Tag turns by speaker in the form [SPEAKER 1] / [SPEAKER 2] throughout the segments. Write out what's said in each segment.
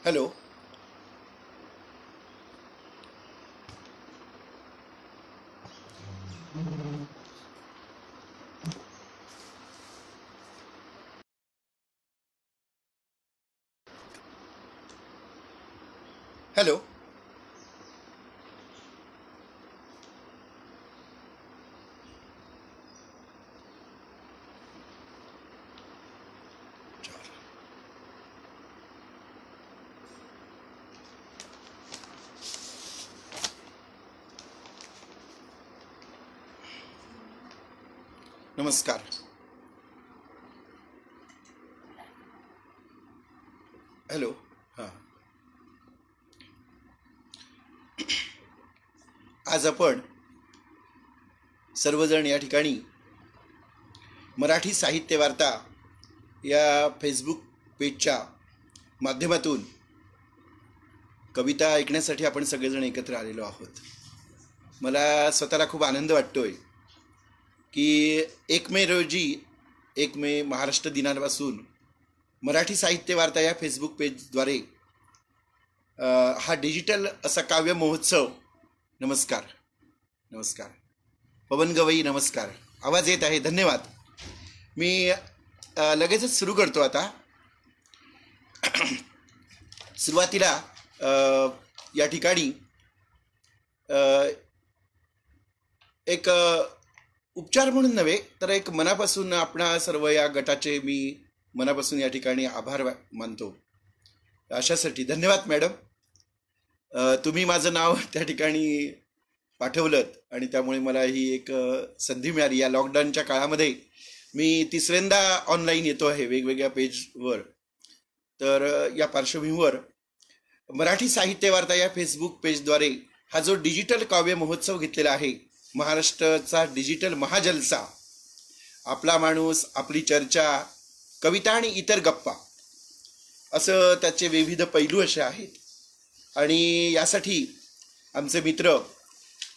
[SPEAKER 1] Hello. Hello. नमस्कार. Hello. हां. आज आपण सर्वजण या ठिकाणी मराठी साहित्य वार्ता या फेसबुक पेजच्या माध्यमातून कविता ऐकण्यासाठी आपण सगळेजण एकत्र आलेलो आहोत. मला स्वतःला खूप आनंद वाटतोय की 1 मे रोजी 1 मे महाराष्ट्र दिनापासून मराठी साहित्य वार्ता या फेसबुक पेजद्वारे हा डिजिटल असा काव्य महोत्सव. नमस्कार. नमस्कार पवन गवई. नमस्कार. आवाज येत आहे. धन्यवाद. मी लगेचच सुरू करतो. आता सुरुवातीला या ठिकाणी एक उपचार म्हणून नव्हे तर एक मनापासून आपणा सर्व या गटाचे मी मनापासून या ठिकाणी आभार मानतो. अशासाठी धन्यवाद मॅडम. तुम्ही माझं नाव त्या ठिकाणी पाठवलं आणि त्यामुळे मला ही एक संधी मिळाली. या लॉकडाऊनच्या काळामध्ये मी तिसऱ्यांदा ऑनलाईन येतो आहे वेगवेगळ्या पेजवर. तर या पार्श्वभूमीवर मराठी साहित्य वार्ता या फेसबुक पेजद्वारे हा जो डिजिटल काव्य महोत्सव घेतलेला आहे, महाराष्ट्राचा डिजिटल महाजलसा, आपला माणूस, आपली चर्चा, कविता आणि इतर गप्पा, असं त्याचे विविध पैलू असे आहेत. आणि यासाठी आमचे मित्र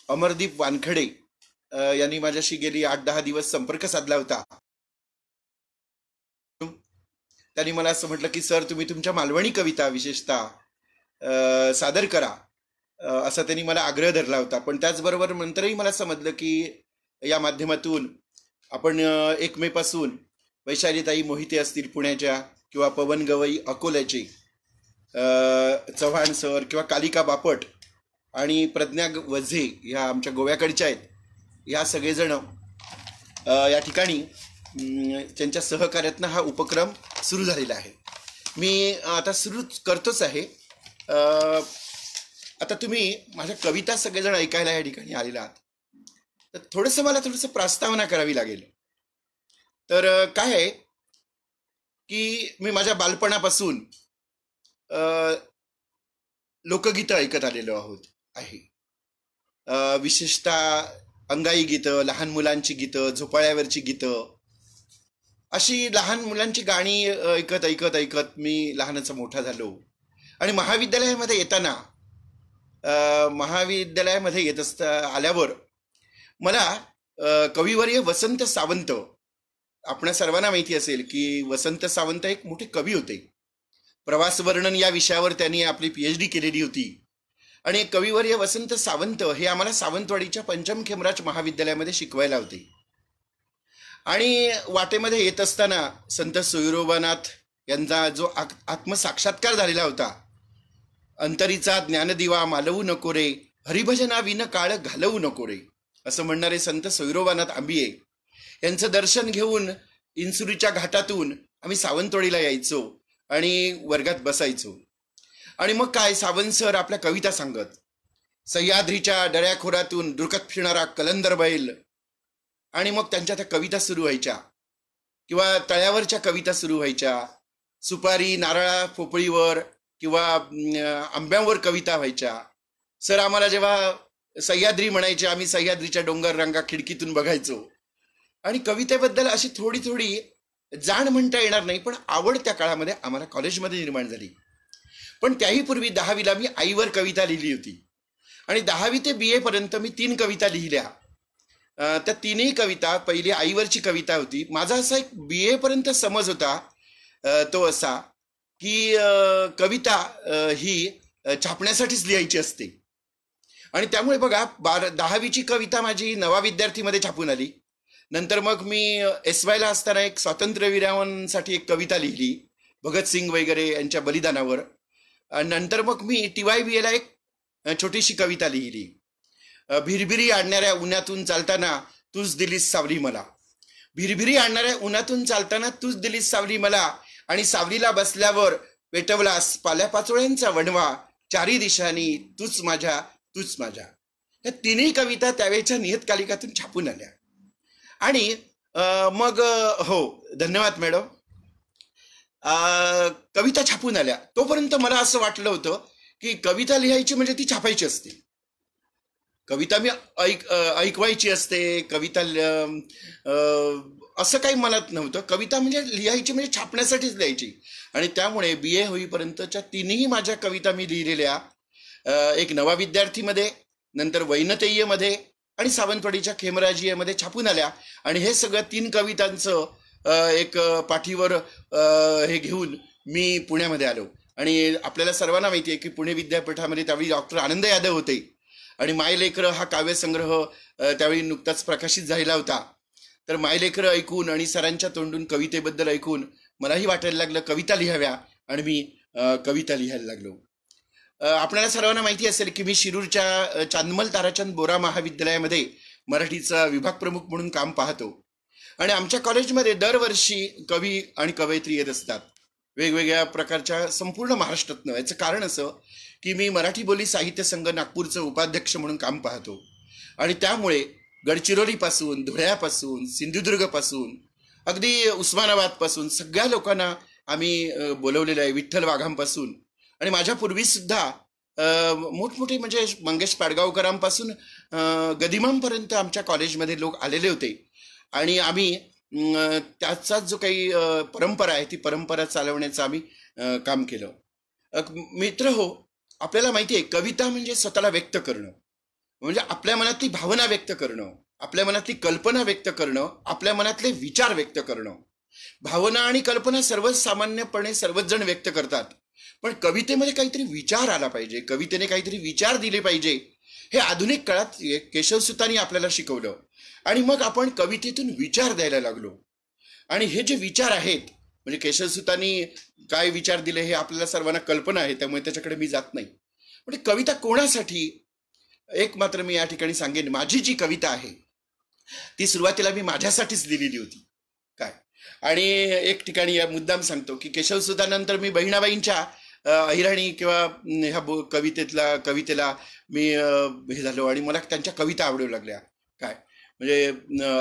[SPEAKER 1] अमरदीप वानखडे यांनी माझ्याशी गेली 8-10 दिवस संपर्क साधला होता. त्यांनी मला असं म्हटलं की सर, तुम्ही तुमच्या मालवणी कविता विशेषतः सादर करा, असा त्यांनी मला आग्रह धरला होता. पण त्याचबरोबर नंतरही मला समजलं की या माध्यमातून आपण 1 मे पासून वैशालीताई मोहिते असतील पुण्याच्या, किंवा पवन गवई अकोल्याचे, चव्हाण सर किंवा कालिका बापट आणि प्रज्ञा वझे ह्या आमच्या गोव्याकडच्या आहेत, ह्या सगळेजण या ठिकाणी त्यांच्या सहकार्यातनं हा उपक्रम सुरू झालेला आहे. मी आता सुरू करतोच आहे. आता तुम्ही माझ्या कविता सगळेजण ऐकायला या ठिकाणी आलेला आहात, तर मला थोडंसं प्रस्तावना करावी लागेल. तर काय आहे की मी माझ्या बालपणापासून लोकगीतं ऐकत आलेलो आहे. विशेषतः अंगाई गीतं, लहान मुलांची गीतं, झोपाळ्यावरची गीतं, अशी लहान मुलांची गाणी ऐकत ऐकत ऐकत मी लहानाचा मोठा झालो. आणि महाविद्यालयामध्ये येत आल्यावर मला कविवर्य वसंत सावंत, आपणा सर्वांना माहिती असेल की वसंत सावंत एक मोठे कवी होते. प्रवास वर्णन या विषयावर त्यांनी आपली PhD केलेली होती. आणि कविवर्य वसंत सावंत हे आम्हाला सावंतवाडीच्या पंचम खेमराज महाविद्यालयामध्ये शिकवायला होते. आणि वाटेमध्ये येत असताना संत सोयरोबानाथ यांचा जो आत्मसाक्षात्कार झालेला होता, अंतरीचा ज्ञानदिवा मालवू नको रे, हरिभजना विन काळ घालवू नको रे, असं म्हणणारे संत सोयरोबानाथ आंबिये यांचं दर्शन घेऊन इन्सुरीच्या घाटातून आम्ही सावंतवाडीला यायचो आणि वर्गात बसायचो. आणि मग काय, सावंत सर आपल्या कविता सांगत, सह्याद्रीच्या दऱ्याखोरातून दुर्गत फिरणारा कलंदर बैल, आणि मग त्यांच्या त्या कविता सुरू व्हायच्या, किंवा तळ्यावरच्या कविता सुरू व्हायच्या, सुपारी नारळा पोपळीवर किंवा आंब्यावर कविता व्हायच्या. सर आम्हाला जेव्हा सह्याद्री म्हणायचे, आम्ही सह्याद्रीच्या डोंगर रांगा खिडकीतून बघायचो. आणि कवितेबद्दल अशी थोडी थोडी जाण म्हणता येणार नाही, पण आवड त्या काळामध्ये आम्हाला कॉलेजमध्ये निर्माण झाली. पण त्याही पूर्वी 10वीला मी आईवर कविता लिहिली होती. आणि 10वी ते BA पर्यंत मी 3 कविता लिहिल्या. त्या 3ही कविता, पहिली आईवरची कविता होती. माझा असा एक BA पर्यंत समज होता तो असा की कविता ही छापण्यासाठीच लिहायची असते. आणि त्यामुळे बघा 10वीची कविता माझी नवा विद्यार्थीमध्ये छापून आली. नंतर मग मी SYला असताना एक स्वातंत्र्यवीरांसाठी एक कविता लिहिली, भगतसिंग वगैरे यांच्या बलिदानावर. आणि नंतर मग मी TYBAला एक छोटीशी कविता लिहिली, भिरभिरी आणणाऱ्या उन्हातून चालताना तूच दिलीस सावली मला. भिरभिरी आणणाऱ्या उन्हातून चालताना तूच दिलीस सावली मला, आणि सावलीला बसल्यावर पेटवलास पाल्यापाचोळ्यांचा वणवा, चारी दिशांनी तूच माझ्या तूच माझ्या. या तिन्ही कविता त्यावेळेच्या नियतकालिकातून छापून आल्या. आणि मग हो, धन्यवाद मॅडम. कविता छापून आल्या तोपर्यंत मला असं वाटलं होतं की कविता लिहायची म्हणजे ती छापायची असते. कविता मी ऐकवायची असते, कविता असं काही मनात नव्हतं. कविता म्हणजे लिहायची म्हणजे छापण्यासाठीच लिहायची. आणि त्यामुळे BA होईपर्यंतच्या तिन्ही माझ्या कविता मी लिहिलेल्या, एक नवा विद्यार्थीमध्ये, नंतर वैनतेयमध्ये आणि सावंतवाडीच्या खेमराजीमध्ये छापून आल्या. आणि हे सगळं 3 कवितांचं एक पाठीवर हे घेऊन मी पुण्यामध्ये आलो. आणि आपल्याला सर्वांना माहिती आहे की पुणे विद्यापीठामध्ये त्यावेळी डॉक्टर आनंद यादव होते. आणि मायलेकर हा काव्यसंग्रह त्यावेळी नुकताच प्रकाशित झालेला होता. तर मायलेकर ऐकून आणि सरांच्या तोंडून कवितेबद्दल ऐकून मलाही वाटायला लागलं कविता लिहाव्या, आणि मी कविता लिहायला लागलो. आपल्याला सर्वांना माहिती असेल की मी शिरूरच्या चांदमल ताराचंद बोरा महाविद्यालयामध्ये मराठीचा विभाग प्रमुख म्हणून काम पाहतो. आणि आमच्या कॉलेजमध्ये दरवर्षी कवी आणि कवयित्री येत असतात, वेगवेगळ्या प्रकारच्या, संपूर्ण महाराष्ट्रातनं. याचं कारण असं की मी मराठी बोली साहित्य संघ नागपूरचं उपाध्यक्ष म्हणून काम पाहतो. आणि त्यामुळे गडचिरोलीपासून, धुळ्यापासून, सिंधुदुर्गपासून, अगदी उस्मानाबादपासून सगळ्या लोकांना आम्ही बोलवलेलं आहे, विठ्ठल वाघांपासून. आणि माझ्या पूर्वीसुद्धा मोठमोठे म्हणजे मंगेश पाडगावकरांपासून गदिमांपर्यंत आमच्या कॉलेजमध्ये लोक आलेले होते. आणि आम्ही त्याचा जो काही परंपरा आहे ती परंपरा चालवण्याचं आम्ही काम केलं. मित्र हो, आपल्याला माहिती आहे कविता म्हणजे स्वतःला व्यक्त करणं, म्हणजे आपल्या मनातली भावना व्यक्त करणं, आपल्या मनातली कल्पना व्यक्त करणं, आपल्या मनातले विचार व्यक्त करणं. भावना आणि कल्पना सर्वसामान्यपणे सर्वच जण व्यक्त करतात, पण कवितेमध्ये काहीतरी विचार आला पाहिजे, कवितेने काहीतरी विचार दिले पाहिजे. हे आधुनिक काळात केशवसुतांनी आपल्याला शिकवलं. आणि मग आपण कवितेतून विचार द्यायला लागलो. आणि हे जे विचार आहेत, म्हणजे केशवसुतांनी काय विचार दिले हे आपल्याला सर्वांना कल्पना आहे, त्यामुळे त्याच्याकडे मी जात नाही. म्हणजे कविता कोणासाठी, एक मात्र मी या ठिकाणी सांगेन, माझी जी कविता आहे ती सुरुवातीला मी माझ्यासाठीच लिहिलेली होती. काय, आणि एक ठिकाणी या मुद्दाम सांगतो की केशवसुतांनंतर मी बहिणाबाईंच्या अहिराणी किंवा ह्या कवितेला मी हे झालो, आणि मला त्यांच्या कविता आवडू लागल्या. काय म्हणजे,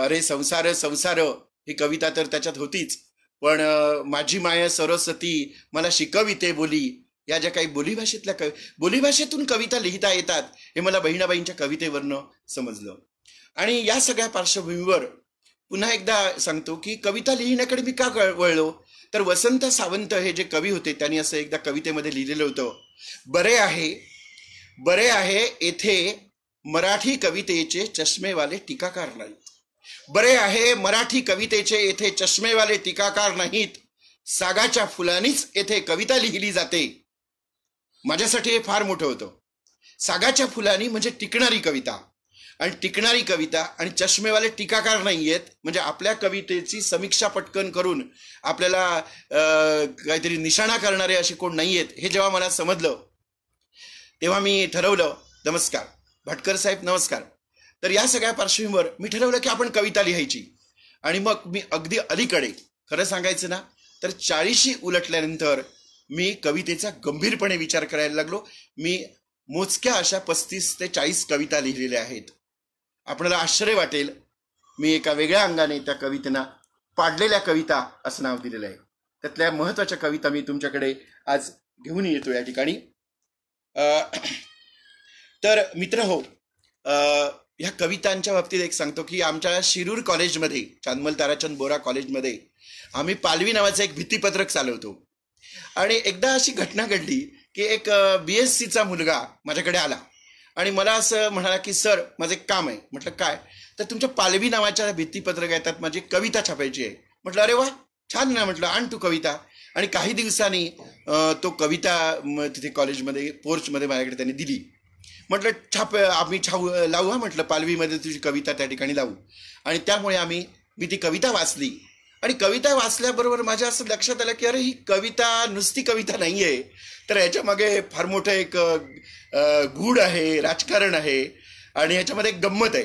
[SPEAKER 1] अरे संसार संसार ही कविता तर त्याच्यात होतीच, पण माझी माया सरस्वती मला शिकविते बोली, या ज्या काही बोलीभाषेतल्या बोलीभाषेतून कविता लिहिता येतात हे मला बहिणाबाईंच्या कवितेवरनं समजलं. आणि या सगळ्या पार्श्वभूमीवर पुन्हा एकदा सांगतो की कविता लिहिण्याकडे मी का वळलो, तर वसंत सावंत हे जे कवी होते त्यांनी असं एकदा कवितेमध्ये लिहिलेलं होतं, बरे आहे येथे मराठी कवितेचे चष्मेवाले टीकाकार नाहीत. बरे आहे मराठी कवितेचे येथे चष्मेवाले टीकाकार नाहीत, सागाच्या फुलांनीच येथे कविता लिहिली जाते. माझ्यासाठी हे फार मोठं होतं. सागाच्या फुलांनी म्हणजे टिकणारी कविता, आणि टिकणारी कविता आणि चष्मेवाले टीकाकार नाही आहेत, म्हणजे आपल्या कवितेची समीक्षा पटकन करून आपल्याला काहीतरी निशाणा करणारे असे कोण नाही आहेत. हे जेव्हा मला समजलं तेव्हा मी ठरवलं, नमस्कार भटकर साहेब नमस्कार. तर या सगळ्या पार्श्वभूमीवर मी ठरवलं की आपण कविता लिहायची. आणि मग मी अगदी अलीकडे, खरं सांगायचं ना तर 40शी उलटल्यानंतर मी कवितेचा गंभीरपणे विचार करायला लागलो. मी मोजक्या अशा 35 ते 40 कविता लिहिलेल्या आहेत. आपल्याला आश्चर्य वाटेल, मी एका वेगळ्या अंगाने त्या कवितेना पाडलेल्या कविता असं नाव दिलेलं आहे. त्यातल्या महत्वाच्या कविता मी तुमच्याकडे आज घेऊन येतो या ठिकाणी. तर मित्र हो, ह्या कवितांच्या बाबतीत एक सांगतो की आमच्या शिरूर कॉलेजमध्ये, चांदमल ताराचंद बोरा कॉलेजमध्ये आम्ही पालवी नावाचं एक भित्तीपत्रक चालवतो. आणि एकदा अशी घटना घडली की एक BScचा मुलगा माझ्याकडे आला आणि मला असं म्हणाला की सर माझं एक काम आहे. म्हटलं काय? तर तुमच्या पालवी नावाच्या भित्तीपत्रक येतात, माझी कविता छापायची आहे. म्हटलं अरे वा छान ना, म्हटलं आण तू कविता. आणि काही दिवसांनी तो कविता तिथे कॉलेजमध्ये पोर्चमध्ये माझ्याकडे त्यांनी दिली. म्हटलं आम्ही लावू हा, म्हटलं पालवीमध्ये तुझी कविता त्या ठिकाणी लावू. आणि त्यामुळे मी ती कविता वाचली. आणि कविता वाचल्याबरोबर माझ्या असं लक्षात आलं की अरे ही कविता नुसती कविता नाही आहे, तर याच्या मागे फार मोठं एक गूढ आहे, राजकारण आहे आणि ह्याच्यामध्ये एक गंमत आहे.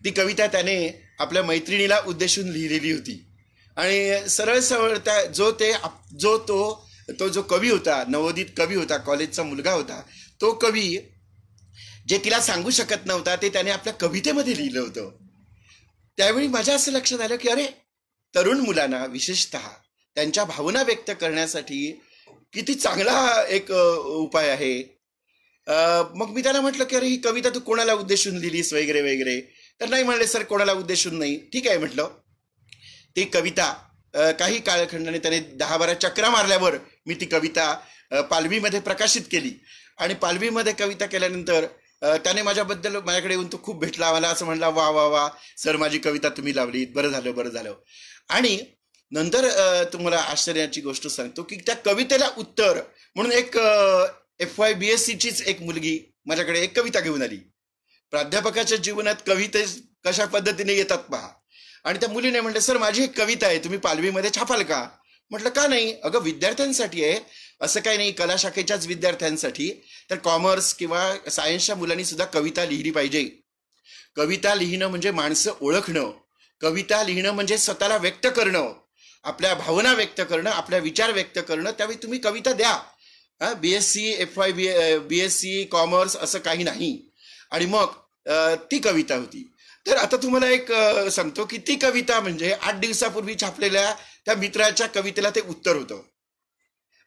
[SPEAKER 1] ती कविता त्याने आपल्या मैत्रिणीला उद्देशून लिहिलेली होती. आणि सरळ सरळ तो जो कवी होता, नवोदित कवी होता, कॉलेजचा मुलगा होता, तो कवी जे तिला सांगू शकत नव्हता ते त्याने आपल्या कवितेमध्ये लिहिलं होतं. त्यावेळी माझ्या असं लक्षात आलं की अरे तरुण मुलांना विशेषतः त्यांच्या भावना व्यक्त करण्यासाठी किती चांगला एक उपाय आहे. मग मी त्याला म्हटलं की अरे ही कविता तू कोणाला उद्देशून लिहिलीस वगैरे वगैरे. तर नाही म्हणले सर, कोणाला उद्देशून नाही. ठीक आहे म्हटलं. ती कविता काही कालखंडाने त्याने 10-12 चक्रा मारल्यावर मी ती कविता पालवीमध्ये प्रकाशित केली. आणि पालवीमध्ये कविता केल्यानंतर त्याने माझ्याकडे येऊन तो खूप भेटला. मला असं म्हणला, वा वा वा सर, माझी कविता तुम्ही लावलीत, बरं झालं बरं झालं. आणि नंतर तुम्हाला आश्चर्याची गोष्ट सांगतो की त्या कवितेला उत्तर म्हणून एक FY BSc एक मुलगी माझ्याकडे एक कविता घेऊन आली. प्राध्यापकाच्या जीवनात कविते कशा पद्धतीने येतात पहा. आणि त्या मुलीने म्हटलं, सर माझी एक कविता आहे, तुम्ही पालवीमध्ये छापाल का? म्हटलं का नाही. अगं विद्यार्थ्यांसाठी आहे, असं काही नाही, कला शाखेच्याच विद्यार्थ्यांसाठी. तर कॉमर्स किंवा सायन्सच्या मुलांनी सुद्धा कविता लिहिली पाहिजे. कविता लिहिणं म्हणजे माणसं ओळखणं. कविता लिहिणं म्हणजे स्वतःला व्यक्त करणं, आपल्या भावना व्यक्त करणं, आपल्या विचार व्यक्त करणं. त्यावेळी तुम्ही कविता द्या. BSc FY BSc कॉमर्स असं काही नाही. आणि मग ती कविता होती. तर आता तुम्हाला एक सांगतो की ती कविता म्हणजे 8 दिवसापूर्वी छापलेल्या त्या मित्राच्या कवितेला ते उत्तर होतं.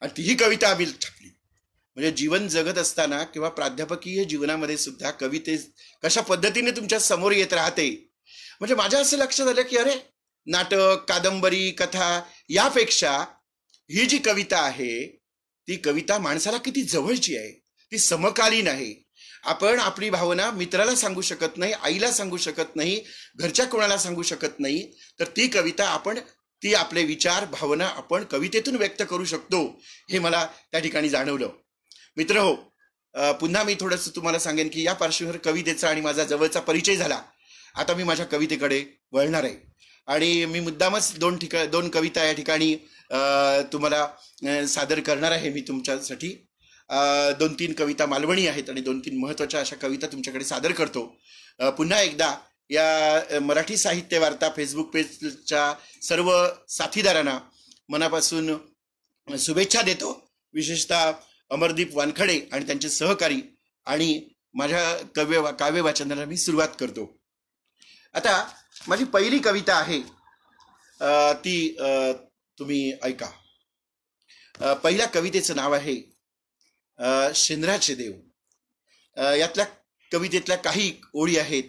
[SPEAKER 1] आणि तीही कविता आम्ही छापली. म्हणजे जीवन जगत असताना किंवा प्राध्यापकीय जीवनामध्ये सुद्धा कविते कशा पद्धतीने तुमच्या समोर येत राहते. म्हणजे माझ्या असं लक्षात आलं की अरे नाटक, कादंबरी, कथा यापेक्षा ही जी कविता आहे ती कविता माणसाला किती जवळची आहे, ती समकालीन आहे. आपण आपली भावना मित्राला सांगू शकत नाही, आईला सांगू शकत नाही, घरच्या कोणाला सांगू शकत नाही, तर ती कविता ती आपले विचार भावना आपण कवितेतून व्यक्त करू शकतो, हे मला त्या ठिकाणी जाणवलं. मित्र हो, पुन्हा मी थोडंसं तुम्हाला सांगेन की या पार्श्वभूमीवर कवितेचा आणि माझा जवळचा परिचय झाला. आता मी माझ्या कवितेकडे वळणार आहे. आणि मी मुद्दामच 2 कविता या ठिकाणी तुम्हाला सादर करणार आहे. मी तुमच्यासाठी 2-3 कविता मालवणी आहेत आणि 2-3 महत्त्वाच्या अशा कविता तुमच्याकडे सादर करतो. पुन्हा एकदा या मराठी साहित्य वार्ता फेसबुक पेजच्या सर्व साथीदारांना मनापासून शुभेच्छा देतो. विशेषतः अमरदीप वानखडे आणि त्यांचे सहकारी आणि माझ्या काव्य वाचनाला मी सुरुवात करतो. आता माझी पहिली कविता आहे ती तुम्ही ऐका. पहिल्या कवितेचं नाव आहे शेंद्राचे देव. यातल्या कवितेतल्या काही ओळी आहेत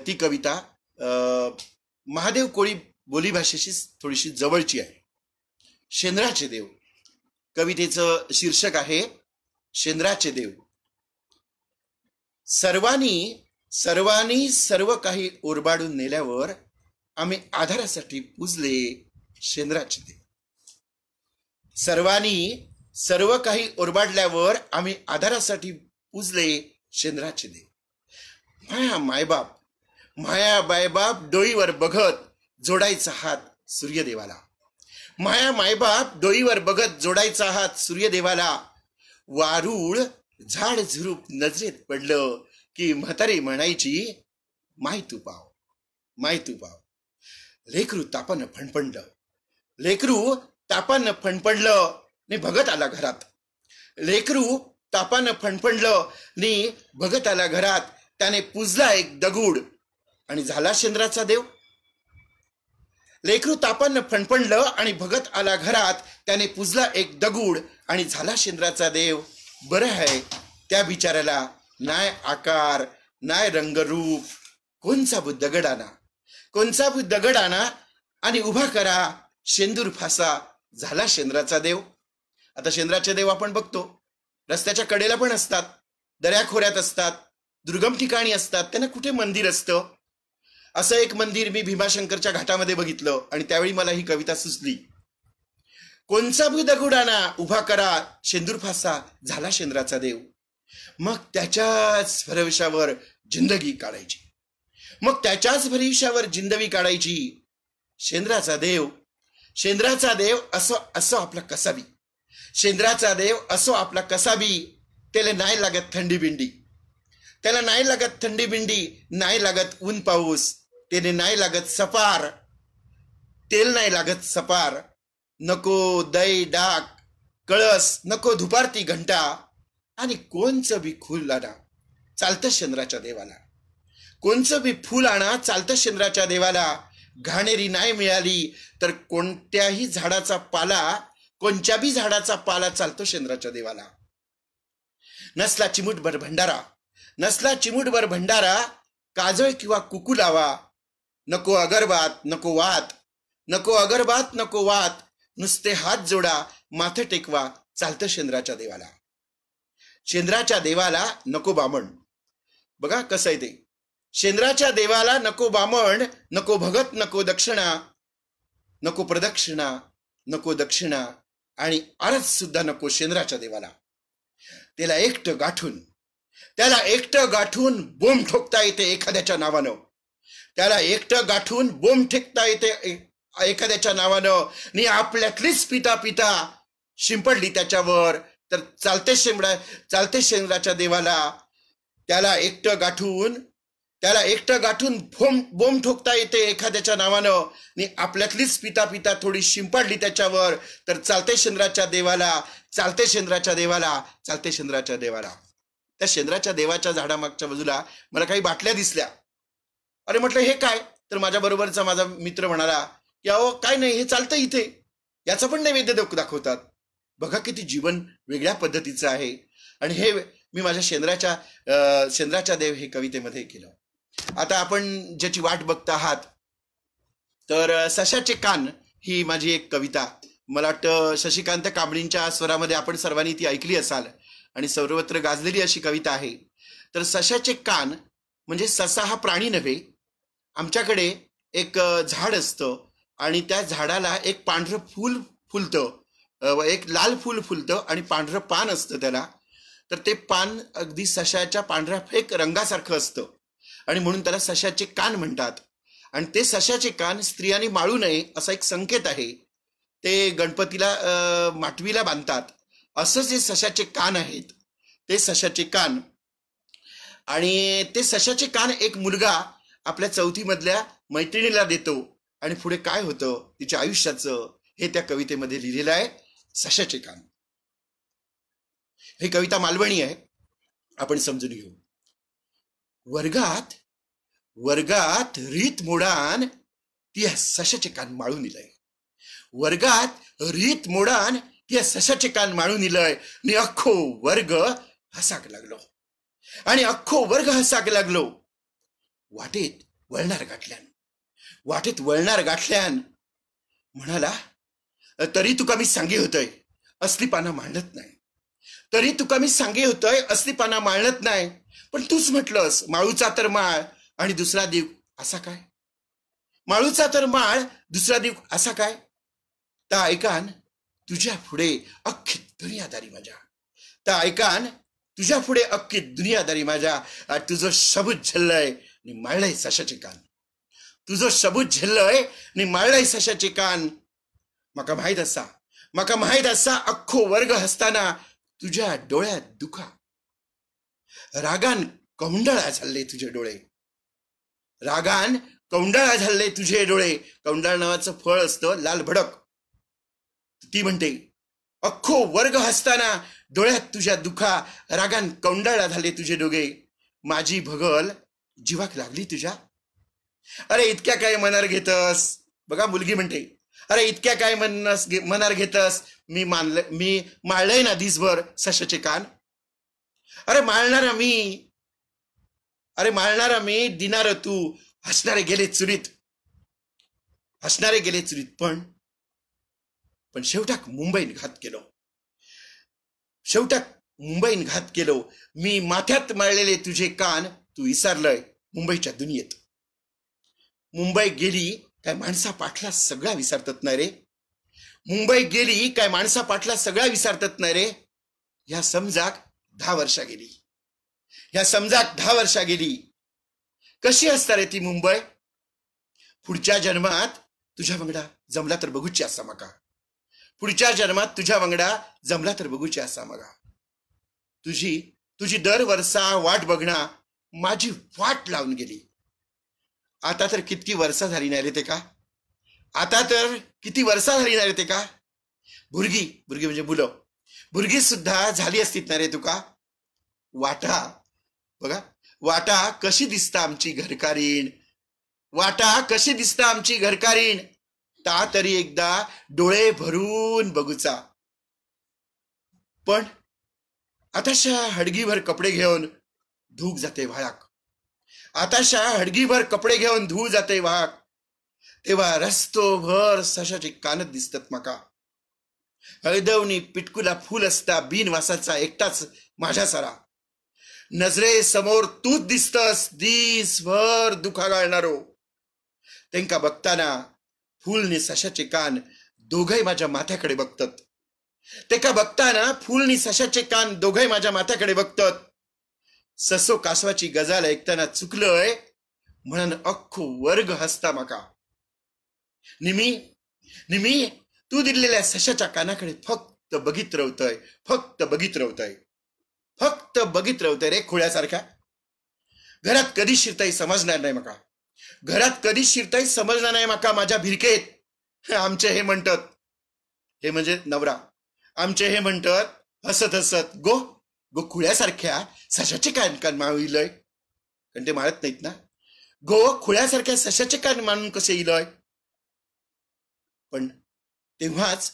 [SPEAKER 1] ती कविता महादेव कोळी बोलीभाषेशी थोडीशी जवळची आहे. शेंद्राचे देव कवितेचं शीर्षक आहे शेंद्राचे देव. सर्वांनी सर्व काही ओरबाडून नेल्यावर आम्ही आधारासाठी पूजले शेंद्राचे देव. सर्वांनी सर्व काही ओरबाडल्यावर आम्ही आधारासाठी पूजले शेंद्राचे देव. माया मायबाप डोईवर बघत जोडायचा हात सूर्यदेवाला. माया मायबाप डोईवर बघत जोडायचा हात सूर्यदेवाला. वारूळ झाड झुरूप नजरेत पडलं की म्हातारी म्हणायची माय तू पाव. लेकरू तापानं फणफणलं नि भगत आला घरात. लेकरू तापानं फणफणलं नि भगत आला घरात. त्याने पूजला एक दगूड आणि झाला शेंद्राचा देव. लेकरू तापानं फणफणलं आणि भगत आला घरात. त्याने पूजला एक दगूड आणि झाला शेंद्राचा देव. बरं आहे त्या बिचाऱ्याला नाय आकार नाय रंगरूप. कोणचा दगड आणा आणि उभा करा शेंदूर फासा. झाला शेंद्राचा देव. आता शेंद्राचे देव आपण बघतो रस्त्याच्या कडेला पण असतात, दऱ्याखोऱ्यात असतात, दुर्गम ठिकाणी असतात. त्यांना कुठे मंदिर असतं. असं एक मंदिर मी भीमाशंकरच्या घाटामध्ये बघितलं आणि त्यावेळी मला ही कविता सुचली. कोणचा भी दगुडाना उभा करा, शेंदूर फासा झाला शेंद्राचा देव. मग त्याच्याच भरवशावर जिंदगी काढायची, मग त्याच्याच भरवशावर जिंदगी काढायची. शेंद्राचा देव, शेंद्राचा देव असो असो आपला कसाबी, शेंद्राचा देव असो आपला कसाबी. त्याला नाही लागत थंडी बिंडी, त्याला नाही लागत थंडी बिंडी, नाही लागत ऊन पाऊस, त्याने नाही लागत सपार, तेल नाही लागत सपार. नको दै डाक कळस, नको धुपारती घंटा, आणि कोणचं बी फूल आणा चालतं शेंद्राच्या देवाला, कोणचं बी फूल आणा चालतं शेंद्राच्या देवाला. घाणेरी नाही मिळाली तर कोणत्याही झाडाचा पाला, कोणत्या बी झाडाचा पाला चालतो शेंद्राच्या देवाला. नसला चिमूटभर भंडारा, नसला चिमूटभर भंडारा, काजळ किंवा कुकू लावा. नको अगरबात नको वात, नको अगरबात नको वात, नुसते हात जोडा माथे टेकवा चालतं शेंद्राच्या देवाला. शेंद्राच्या देवाला नको बामण. बघा कसं आहे ते, शेंद्राच्या देवाला नको बामण, नको भगत, नको दक्षिणा, नको प्रदक्षिणा, नको दक्षिणा, आणि आरत सुद्धा नको शेंद्राच्या देवाला. त्याला एकटं गाठून, त्याला एकटं गाठून बोंब ठोकता येते एखाद्याच्या नावानं, त्याला एकटं गाठून बोंब ठेकता येते एखाद्याच्या नावानं. नि आपल्यातलीच पिता पिता शिंपडली त्याच्यावर तर चालते शेंद्राच्या देवाला. त्याला एकटं गाठून, त्याला एकटं गाठून बोंब ठोकता येते एखाद्याच्या नावानं, नि आपल्यातलीच पिता पिता थोडी शिंपडली त्याच्यावर तर चालते शेंद्राच्या देवाला, चालते शेंद्राच्या देवाला, चालते शेंद्राच्या देवाला. त्या शेंद्राच्या देवाच्या झाडामागच्या बाजूला मला काही बाटल्या दिसल्या. अरे म्हटलं हे काय, तर माझ्या बरोबरचा माझा मित्र म्हणाला की अहो काय नाही, हे चालतं इथे, याचा पण नैवेद्य दाखवतात. बघा किती जीवन वेगळ्या पद्धतीचं आहे. आणि हे मी माझ्या शेंद्राच्या देव हे कवितेमध्ये केलं. आता आपण ज्याची वाट बघता आहात, तर सशाचे कान ही माझी एक कविता, मला वाटतं शशिकांत कांबळींच्या स्वरामध्ये आपण सर्वांनी ती ऐकली असाल आणि सर्वत्र गाजलेली अशी कविता आहे. तर सशाचे कान म्हणजे ससा हा प्राणी नव्हे. आमच्याकडे एक झाड असतं आणि त्या झाडाला एक पांढरं फूल फुलतं, एक लाल फूल फुलतं आणि पांढरं पान असतं त्याला. तर ते पान अगदी सशाच्या पांढऱ्या फेक रंगासारखं असतं आणि म्हणून त्याला सशाचे कान म्हणतात. आणि ते सशाचे कान स्त्रियांनी माळू नये असा एक संकेत आहे. ते गणपतीला माटवीला बांधतात. असं जे सशाचे कान आहेत ते सशाचे कान. आणि ते सशाचे कान एक मुलगा आपल्या 4थी मधल्या मैत्रिणीला देतो आणि पुढे काय होतं तिच्या आयुष्याचं हे त्या कवितेमध्ये लिहिलेलं आहे. सशाचे कान ही कविता मालवणी आहे, आपण समजून घेऊ. वर्गात वर्गात रीत मोडान ती सशाचे कान माळून निलय, वर्गात रीत मोडान ती सशाचे कान माळून निलय. आणि अख्खो वर्ग हसाक लागलो, आणि अख्खो वर्ग हसाक लागलो. वाटेत वळणार गाठल्यान, वाटेत वळणार गाठल्यान म्हणाला, तरी तुका मी सांगे होतय असली पाना मांडत नाही, तरी तुका मी सांगे होतय असली पाना मांडत नाही. पण तूच म्हटलंस माळूचा तर माळ आणि दुसरा देव असा काय, माळूचा तर माळ दुसरा देव असा काय. ता ऐकान तुझ्या पुढे अख्खी दुनियादारी माझ्या, ता ऐकान तुझ्या पुढे अख्खी दुनियादारी माझ्या. तुझं सबूत झेललंय आणि माळलंय सशाचे कान, तुझं सबूत झेललंय आणि माळलंय सशाचे कान. माका माहित असा अख्खो वर्ग हसताना तुझ्या डोळ्यात दुखा. रागान कौंडळा झाले तुझे डोळे, रागान कौंडळा झाले तुझे डोळे. कौंडळ नावाचं फळ असतं लाल भडक. ती म्हणते अख्खो वर्ग हसताना डोळ्यात तुझ्या दुखा, रागान कौंडळा झाले तुझे डोळे. माझी भगल जीवाक लागली तुझ्या. अरे इतक्या काय मनार घेतस. बघा मुलगी म्हणते अरे इतक्या काय मनार घेतस, मी माळलंय ना दिसभर सशाचे कान. अरे माळणारा मी दिनार तू. हसणारे गेले चुरीत, हसणारे गेले चुरीत. पण शेवटाक मुंबईन घात केलो, शेवटाक मुंबईन घात केलो. मी माथ्यात माळलेले तुझे कान तू विसरलंय मुंबईच्या दुनियेत. मुंबई गेली काय माणसा पाठला सगळा विसरतात नाही रे. मुंबई गेली काय माणसा पाटला सगळा विसरतात नाही रे. ह्या समजाक 10 वर्षा गेली. ह्या समजाक 10 वर्षा गेली. कशी असता रे ती मुंबई. पुढच्या जन्मात तुझ्या वांगडा जमला तर बघूची असा म्हाका. पुढच्या जन्मात तुझ्या वांगडा जमला तर बघूची असा म्हाका. तुझी तुझी दर वर्षा वाट बघणा माझी वाट लावून गेली. आता तर किती वर्षा झाली नाही रे ते का. आता तर किती वर्षा झाली नाही रे ते का. भुरगी भुरगी म्हणजे मुलं भुरगी सुद्धा झाली असतीत ना रे तुका. वाटा बघा वाटा कशी दिसता आमची घरकारीण. वाटा कशी दिसता आमची घरकारीण. ता तरी एकदा डोळे भरून बघूचा. पण आताशा हडगीभर कपडे घेऊन धूक जाते व्हाळाक. आताशा हडगीभर कपडे घेऊन धूळ जाते व्हाळाक. तेव्हा रस्तोभर सशाचे कानत दिसतात माका. हळदवणी पिटकुला फुल असता बिनवासाचा एकटाच माझ्या सारा. नजरे समोर तूच दिसतस दिसभर दुखा गाळणारो. त्यांका बघताना फुलने सशाचे कान दोघही माझ्या माथ्याकडे बघतात. तेका बघताना फुलनी सशाचे कान दोघही माझ्या माथ्याकडे बघतात. ससो कासवाची गजाल ऐकताना चुकलंय म्हणून अख्खो वर्ग हसता माका. निमी निमी तू दिलेल्या सशाच्या कानाकडे फक्त बघित रवतय. फक्त बघित रवतय. फक्त बघित रवतय रे खुळ्यासारख्या. घरात कधी शिरताई समजणार नाही माका. घरात कधी शिरताई समजणार नाही माका माझ्या भिरकेत. आमचे हे म्हणतात हे म्हणजे नवरा. आमचे हे म्हणतात हसत हसत गो गो खुळ्यासारख्या सशाचे कान कान माविलय. कारण ते मारत नाहीत ना. गो खुळ्यासारख्या सशाचे कान मानून कसे इलय. पण तेव्हाच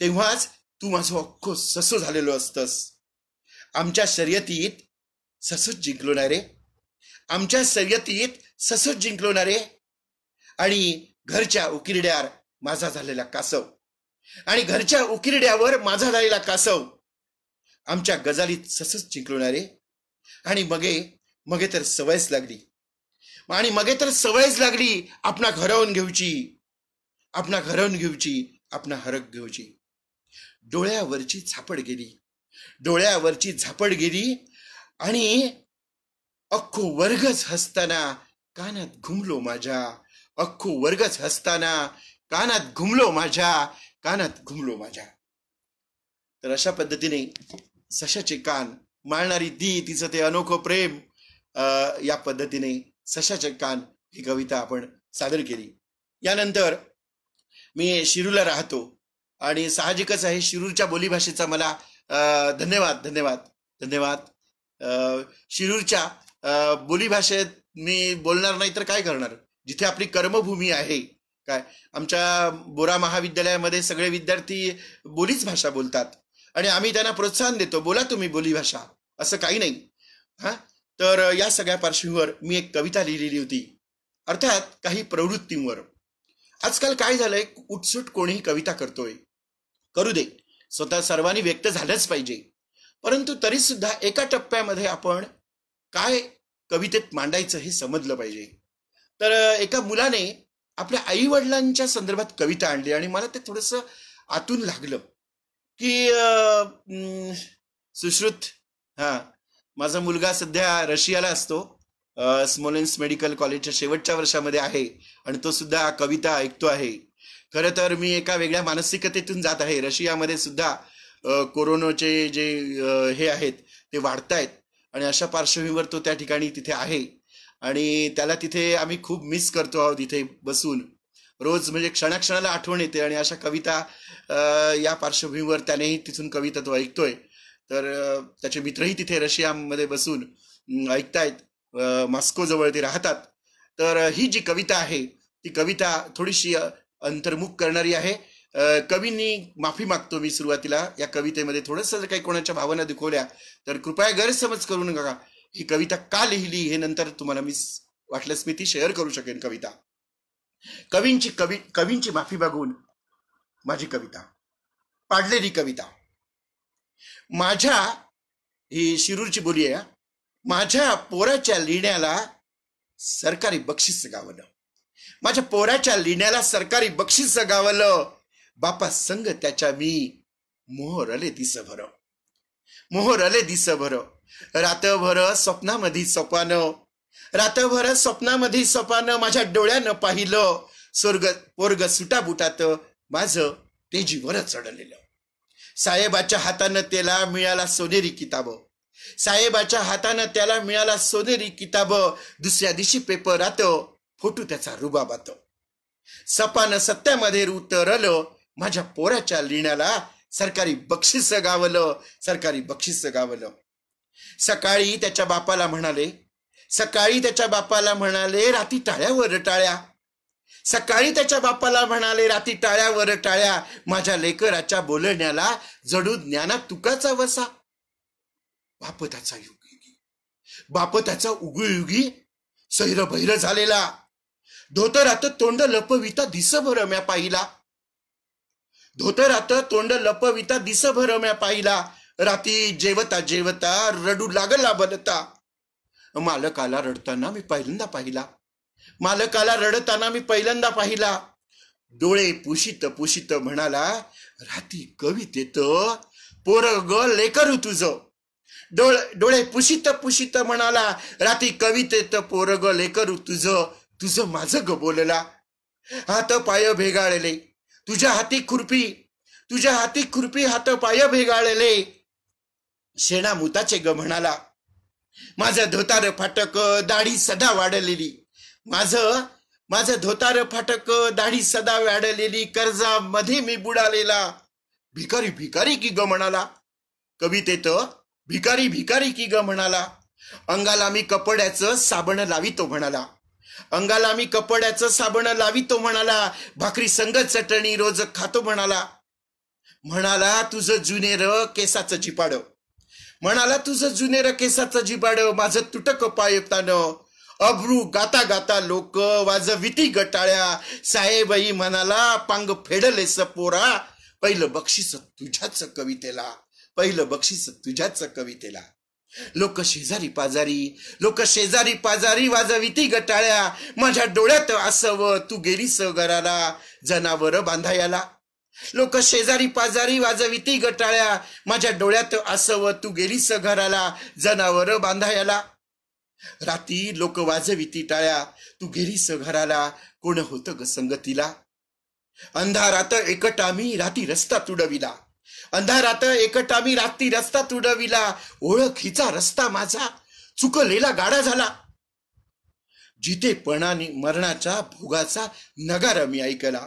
[SPEAKER 1] तेव्हाच तू माझं अख्खो ससो झालेलो असतस. आमच्या शर्यतीत ससोच जिंकलो ना रे. आमच्या शर्यतीत ससोच जिंकलो ना रे. आणि घरच्या उकिरड्यावर माझा झालेला कासव. आणि घरच्या उकिरड्यावर माझा झालेला कासव. आमच्या गजालीत ससोच जिंकलो ना रे. आणि मगे तर सवयच लागली. आणि मगे तर सवयच लागली आपणा घरावून घेऊची. आपणा घरावून घेऊची. आपणा हरक घेऊची. डोळ्यावरची झापड गेली. डोळ्यावरची झापड गेली. आणि अख्खो वर्गच हसताना कानात घुमलो माझ्या. अख्खो वर्गच हसताना कानात घुमलो माझ्या. कानात घुमलो माझ्या. तर अशा पद्धतीने सशाचे कान माळणारी ती तिचं ते अनोखं प्रेम या पद्धतीने सशाचे कान ही कविता आपण सादर केली. यानंतर मी शिरूरला राहतो आणि साहजिकच आहे शिरूरच्या बोलीभाषेचा मला धन्यवाद धन्यवाद धन्यवाद. शिरूरच्या बोलीभाषेत मी बोलणार नाही तर काय करणार. जिथे आपली कर्मभूमी आहे काय. आमच्या बोरा महाविद्यालयामध्ये सगळे विद्यार्थी बोलीच भाषा बोलतात आणि आम्ही त्यांना प्रोत्साहन देतो. बोला तुम्ही बोलीभाषा असं काही नाही. हा तर या सगळ्या पार्श्वभूमीवर मी एक कविता लिहिलेली होती. अर्थात काही प्रवृत्तींवर. आजकाल काय झालंय उठसूट कोणीही कविता करतोय. करू दे. स्वतः सर्वांनी व्यक्त झालंच पाहिजे. परंतु तरी सुद्धा एका टप्प्यामध्ये आपण काय कवितेत मांडायचं हे समजलं पाहिजे. तर एका मुलाने आपल्या आई वडिलांच्या संदर्भात कविता आणली आणि मला ते थोडस आतून लागलं की सुश्रुत माझा मुलगा सध्या रशियाला असतो. स्मोलेन्स्क मेडिकल कॉलेजच्या शेवटच्या वर्षामध्ये आहे आणि तो सुद्धा कविता ऐकतो आहे. खरं तर मी एका वेगळ्या मानसिकतेतून जात आहे. रशियामध्ये सुद्धा कोरोनाचे जे हे आहेत ते वाढतायत आणि अशा पार्श्वभूमीवर तो त्या ठिकाणी तिथे आहे आणि त्याला तिथे आम्ही खूप मिस करतो आहोत. इथे बसून रोज म्हणजे क्षणाक्षणाला आठवण येते आणि अशा कविता या पार्श्वभूमीवर त्यानेही तिथून कविता तो ऐकतोय. तर त्याचे मित्रही तिथे रशियामध्ये बसून ऐकतायत. मॉस्को जवळ ते राहतात. तर ही जी कविता आहे ती कविता थोडीशी अंतर्मुख करणारी आहे. कवींनी माफी मागतो मी सुरुवातीला. या कवितेमध्ये थोडस जर काही कोणाच्या भावना दुखवल्या तर कृपया गैरसमज करू नका. ही कविता का लिहिली हे नंतर तुम्हाला मी वाटल्यास मी ती शेअर करू शकेन. कविता कवींची माफी मागून माझी कविता पाडलेली कविता. माझ्या ही शिरूरची बोली आहे. माझ्या पोराच्या लिहिण्याला सरकारी बक्षीस गावलं. माझ्या पोराच्या लिहिण्याला सरकारी बक्षीस गावलं. बापा संग त्याच्या मी मोहरले दिसभर, मोहरले दिसभर. रातभर स्वप्नामध्ये सपान, रातभर स्वप्नामध्ये सपान, माझ्या डोळ्यानं पाहिलं स्वर्ग पोरग सुटाबुटात माझं तेजीवर चढलेलं. साहेबाच्या हातानं त्याला मिळाला सोनेरी किताब, साहेबाच्या हातानं त्याला मिळाला सोनेरी किताब. दुसऱ्या दिवशी पेपरात फोटो त्याचा रुबाबात. सपान सत्यामध्ये उतरलं, माझ्या पोराच्या लिण्याला सरकारी बक्षीस गावलं, सरकारी बक्षीस गावलं. सकाळी त्याच्या बापाला म्हणाले, सकाळी त्याच्या बापाला म्हणाले राती टाळ्यावर टाळ्या, सकाळी त्याच्या बापाला म्हणाले राती टाळ्यावर टाळ्या. माझ्या लेकराच्या बोलण्याला जडू ज्ञानात तुकाचा वसा. बाप त्याचा युगी, बाप त्याचा उगुयुगी सैर बहिर झालेला. धोतरात तोंड लपविता दिसभर म्या पाहिला, धोतरात तोंड लपविता दिसभर म्या पाहिला. राती जेवता जेवता रडू लागला बनता. मालकाला रडताना मी पहिल्यांदा पाहिला, मालकाला रडताना मी पहिल्यांदा पाहिला. डोळे पुशीत पुशीत म्हणाला राती कवितेत पोरग लेकरू तुझं. डोळे पुशीत पुशीत म्हणाला राती कवितेत पोरग लेकरू तुझं. तुझं माझं ग बोलला. हात पाय भेगाळले तुझ्या हाती खुरपी, तुझ्या हाती खुरपी हात पाय भेगाळले. शेणा मुताचे ग म्हणाला. माझं धोतार फाटक दाढी सदा वाढलेली, माझं धोतार फाटक दाढी सदा वाढलेली. कर्जामध्ये मी बुडालेला. भिकारी भिकारी की ग म्हणाला. कवितेत भिकारी भिकारी की ग म्हणाला. अंगाला मी कपड्याचं साबण लावितो म्हणाला, अंगाला मी कपड्याचं साबण लावितो म्हणाला. भाकरी संग चटणी रोज खातो म्हणाला. म्हणाला तुझं जुनेर केसाचं जिपाड, म्हणाला तुझं जुनेर केसाचं जिपाड. माझं तुटक पायतानं अब्रू गाता गाता लोक वाजविती गटाळ्या. साहेबाई म्हणाला पांग फेडलेस पोरा, पहिलं बक्षीस तुझ्याच कवितेला, पहिलं बक्षीस तुझ्याच कवितेला. लोक शेजारी पाजारी, लोक शेजारी पाजारी वाजविती गटाळ्या. माझ्या डोळ्यात आसव तू गेलीस घराला जनावर बांधायला. लोक शेजारी पाजारी वाजविती गटाळ्या. माझ्या डोळ्यात आसव तू गेलीस घराला जनावर बांधायला. राती लोक वाजविती टाळ्या, तू गेलीस घराला कोण होतं ग संगतीला. अंधारात एकटा मी राती रस्ता तुडविला, अंधारात एकटा मी राती रस्ता तुडविला. ओळखीचा रस्ता माझा चुकलेला गाडा झाला. जितेपणाने मरणाच्या भोगाचा नगारा मी ऐकला,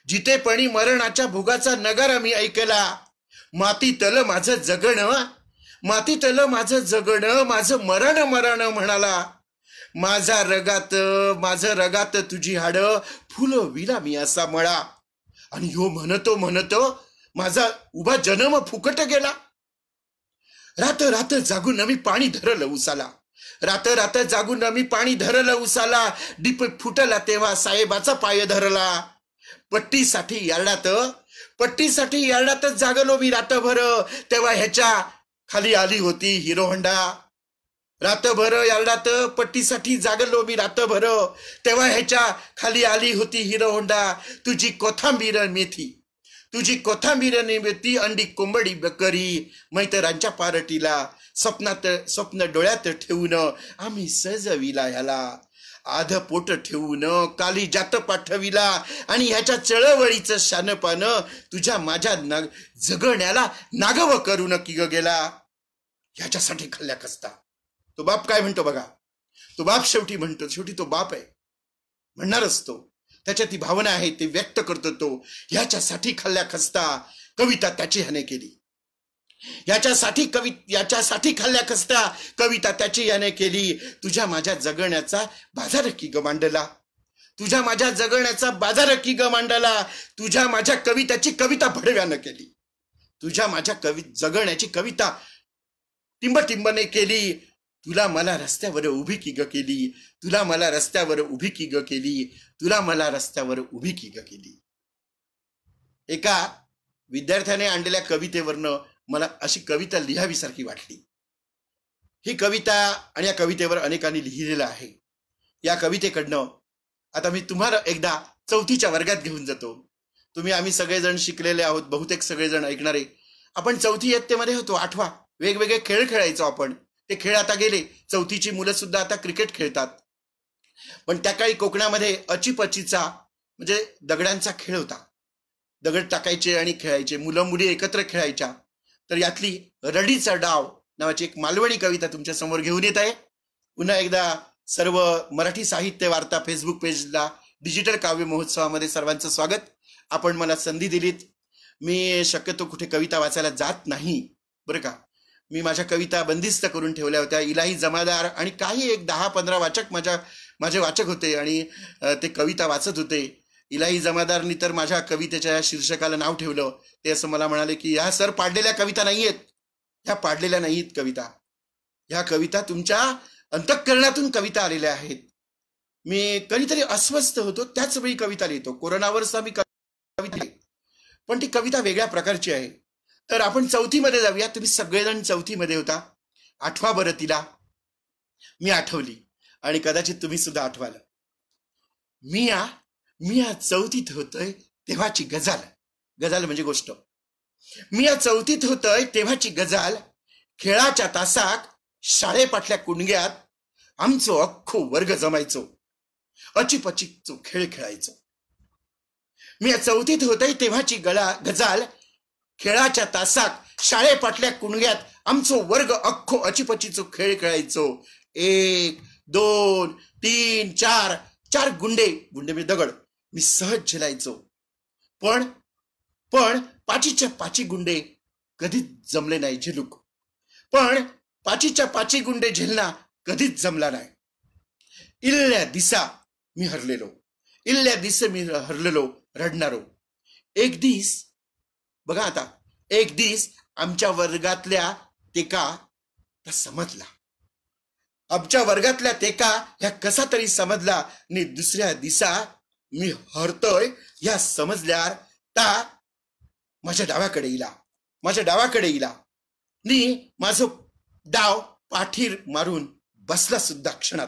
[SPEAKER 1] जितेपणी मरणाच्या भोगाचा नगारा मी ऐकला. मातीतलं माझं जगणं, मातीतलं माझं जगणं, माझं मरण मरण म्हणाला. माझ्या रगात तुझी हाड फुलं विला मी असा मळा. आणि ह्यो म्हणतो म्हणतो माझा उभा जन्म फुकट गेला. रात रात जागून मी पाणी धरलं उसाला, रात रात जागून मी पाणी धरलं उसाला. डीप फुटला तेव्हा साहेबाचा पाय धरला. पट्टीसाठी यार्डात जागलो मी रातभर, तेव्हा ह्याच्या खाली आली होती हिरो होंडा. रातभर यार्डात पट्टीसाठी जागलो मी रातभर, तेव्हा ह्याच्या खाली आली होती हिरो होंडा. तुझी कोथंबीर मेथी, तुझी कोथंबीर मेथी, अंडी कोंबडी बकरी. मैतरांच्या पार्टीला स्वप्न डोळ्यात ठेवून आम्ही सजविला ह्याला. आध पोट ठेवून काली जात पाठविला. आणि ह्याच्या चळवळीचं शानपान तुझ्या माझ्या जगण्याला नागव करून की ग गेला. ह्याच्यासाठी खाल्ल्या कसता. तो बाप काय म्हणतो बघा, तो बाप शेवटी म्हणतो, शेवटी तो बाप आहे म्हणणारच तो. त्याच्यात ती भावना आहे ते व्यक्त करतो तो. ह्याच्यासाठी खाल्ल्या खस्ता कविता त्याची ह्याने केली. याच्यासाठी खाल्ल्या खस्ता कविता त्याची याने केली. तुझ्या माझ्या जगण्याचा बाजार की ग मांडला, तुझ्या माझ्या जगण्याचा बाजार की ग मांडला. तुझ्या माझ्या कविताची कविता भडव्यानं केली, तुझ्या माझ्या जगण्याची कविता टिंबटिंबने केली. तुला मला रस्त्यावर उभी की ग केली, तुला मला रस्त्यावर उभी की ग केली, तुला मला रस्त्यावर उभी की ग केली. एका विद्यार्थ्याने आणलेल्या कवितेवरनं मला अशी कविता लिहावीसारखी वाटली. ही कविता आणि या कवितेवर अनेकांनी लिहिलेलं आहे. या कवितेकडनं आता मी तुम्हाला एकदा 4थीच्या वर्गात घेऊन जातो. तुम्ही आम्ही सगळेजण शिकलेले आहोत, बहुतेक सगळेजण ऐकणारे. आपण चौथी इयत्तेमध्ये होतो, आठवा. वेगवेगळे खेळ खेळायचो आपण. ते खेळ आता गेले. चौथीची मुलं सुद्धा आता क्रिकेट खेळतात. पण त्या काळी कोकणामध्ये अचीपचीचा म्हणजे दगडांचा खेळ होता. दगड टाकायचे आणि खेळायचे, मुलं मुली एकत्र खेळायच्या. तर यातली रडीचा डाव नावाची एक मालवणी कविता तुमच्या समोर घेऊन येत आहे. पुन्हा एकदा सर्व मराठी साहित्य वार्ता फेसबुक पेजला डिजिटल काव्य महोत्सवामध्ये सर्वांचं स्वागत. आपण मला संधी दिलीत. मी शक्यतो कुठे कविता वाचायला जात नाही बरं का. मी माझ्या कविता बंदिस्त करून ठेवल्या होत्या. इलाही जमादार आणि काही एक 10-15 वाचक माझे वाचक होते आणि ते कविता वाचत होते. इलाही जमादारनी तर माझ्या कवितेच्या शीर्षकाला नाव ठेवलं. ते असं मला म्हणाले की ह्या सर पाडलेल्या कविता नाहीयेत, ह्या पाडलेल्या नाहीत कविता, ह्या कविता तुमच्या अंतःकरणातून कविता आलेल्या आहेत. मी कधीतरी अस्वस्थ होतो त्याच वेळी कविता लिहितो. कोरोनावर मी कविता, पण ती कविता वेगळ्या प्रकारची आहे. तर आपण चौथीमध्ये जाऊया. तुम्ही सगळेजण चौथीमध्ये होता. आठवा बरं तिला. मी आठवली आणि कदाचित तुम्ही सुद्धा आठवाल. मी या चौथीत होतोय तेव्हाची गजाल. गजाल म्हणजे गोष्ट. मी या चौथीत होतोय तेव्हाची गजाल. खेळाच्या तासाक शाळेपाटल्या कुंडग्यात आमचो अख्खो वर्ग जमायचो. अचिपचिकचो खेळ खेळायचो. मी या चौथीत होतोय तेव्हाची गजाल. खेळाच्या तासाक शाळेपाटल्या कुंडग्यात आमचो वर्ग अख्खो अचिपचीचो खेळ खेळायचो. 1, 2, 3, 4 गुंडे म्हणजे दगड मी सहज झेलायचो. पण पाचीच्या पाची गुंडे कधीच जमले नाही झेलूक. पण पाचीच्या पाची गुंडे झेलना कधीच जमला नाही. इल्ल्या दिसा मी हरलेलो रडणारो. एक दिस बघा आता, एक दिस आमच्या वर्गातल्या तेका समजला. आमच्या वर्गातल्या तेका ह्या कसा तरी समजला आणि दुसऱ्या दिसा मी हरतोय ह्या समजल्यावर ता माझ्या डावाकडे इला नी माझो डाव पाठीर मारून बसला सुद्धा क्षणात.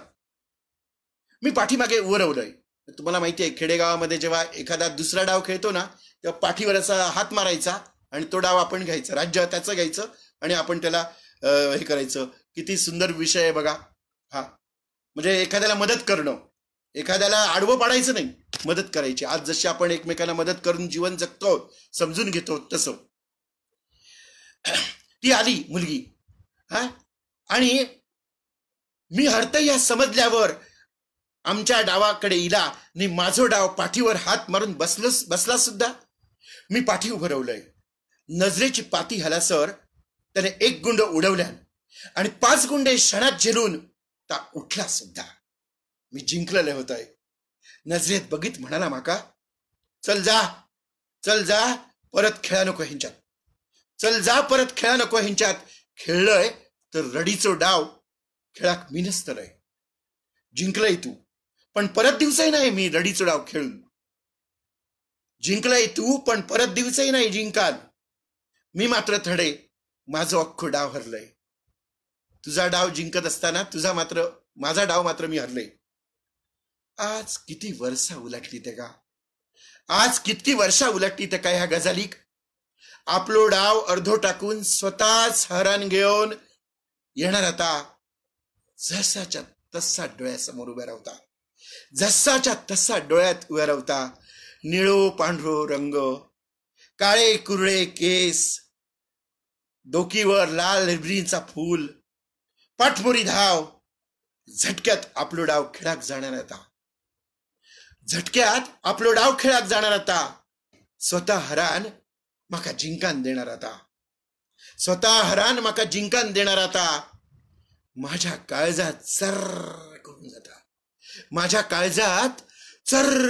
[SPEAKER 1] मी पाठीमागे उरवलंय. तुम्हाला माहिती आहे खेडेगावामध्ये जेव्हा एखादा दुसरा डाव खेळतो ना, तेव्हा पाठीवर असा हात मारायचा आणि तो डाव आपण घ्यायचा, राज्य त्याचं घ्यायचं आणि आपण त्याला हे करायचं. किती सुंदर विषय आहे बघा हा. म्हणजे एखाद्याला मदत करणं, एखाद्याला आडवं पाडायचं नाही, मदत करायची. आज जशी आपण एकमेकांना मदत करून जीवन जगतो, समजून घेतो, तसं. ती आली मुलगी हा, आणि मी हरतय या समजल्यावर आमच्या डावाकडे इला आणि माझो डाव पाठीवर हात मारून बसला सुद्धा. मी पाठी उभं राहिलोय. नजरेची पाती हलासर त्याने 1 गुंड उडवल्या आणि 5 गुंडे क्षणात झेलून ता उठला सुद्धा. मी जिंकलेले होतोय. नजरेत बघित म्हणाला माका, चल जा परत खेळा नको ह्यांच्यात. चल जा परत खेळा नको ह्यांच्यात. खेळलंय तर रडीचो डाव खेळाक मी नसतलय. जिंकलंय तू, पण परत दिवसही नाही मी रडीचो डाव खेळून. जिंकलंय तू, पण परत दिवसही नाही जिंकाल. मी मात्र थडे माझं अख्खो डाव हरलंय. तुझा डाव जिंकत असताना माझा डाव मात्र मी हरले. आज किती वर्षा उलटली ते का, ह्या गजालीक. आपलो डाव अर्धो टाकून स्वतःच हरण घेऊन येणार आता. जसाच्या तसा डोळ्यासमोर उभ्या राहता, जसाच्या तसा डोळ्यात उभ्या राहता. निळो पांढरो रंग, काळे कुरळे केस, डोकीवर लाल रिबनीचा फूल, पाठमोरी धाव. झटक्यात आपलो डाव खेळाक जाणार आता. स्वतः हरान माका जिंकान देणार आता. माझ्या काळजात चर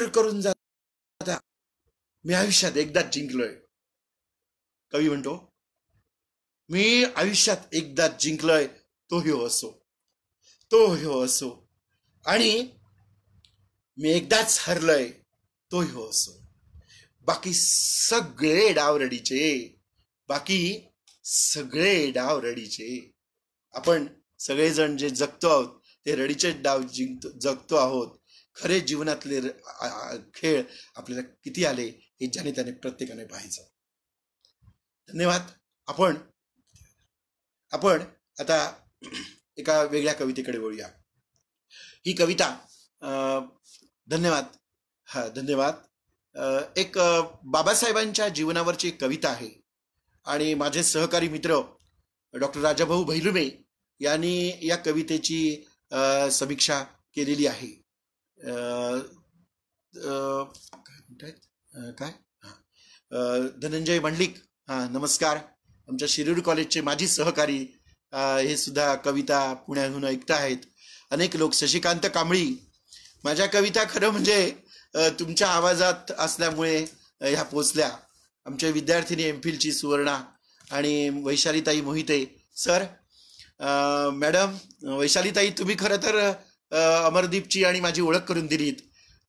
[SPEAKER 1] करून जाता. मी आयुष्यात एकदाच जिंकलोय. कवी म्हणतो, मी आयुष्यात एकदाच जिंकलोय. तो ह्यो असो आणि मी एकदाच हरलोय. तो ह्यो असो. बाकी सगळे डाव रडीचे. आपण सगळेजण जे जगतो आहोत ते रडीचे डाव जगतो आहोत. खरे जीवनातले खेळ आपल्याला किती आले हे ज्याने त्याने प्रत्येकाने पाहायचं. धन्यवाद. आपण आपण आता एका वेगळ्या कवितेकडे वळूया. ही कविता धन्यवाद. धन्यवाद. एक बाबासाहेबांच्या जीवनावरची एक कविता आहे आणि माझे सहकारी मित्र डॉक्टर राजाभाऊ भैलुमे यांनी या कवितेची समीक्षा केलेली आहे. काय धनंजय मंडलिक, नमस्कार. आमच्या शिरूर कॉलेजचे माजी सहकारी हे सुद्धा कविता पुण्याहून ऐकत आहेत. अनेक लोक, शशिकांत कांबळी, माझ्या कविता खरं म्हणजे तुमच्या आवाजात असल्यामुळे ह्या पोचल्या. आमच्या विद्यार्थिनी एमफिलची सुवर्णा आणि वैशालीताई मोहिते. सर, मॅडम वैशालीताई, तुम्ही खरं तर अमरदीपची आणि माझी ओळख करून दिलीत,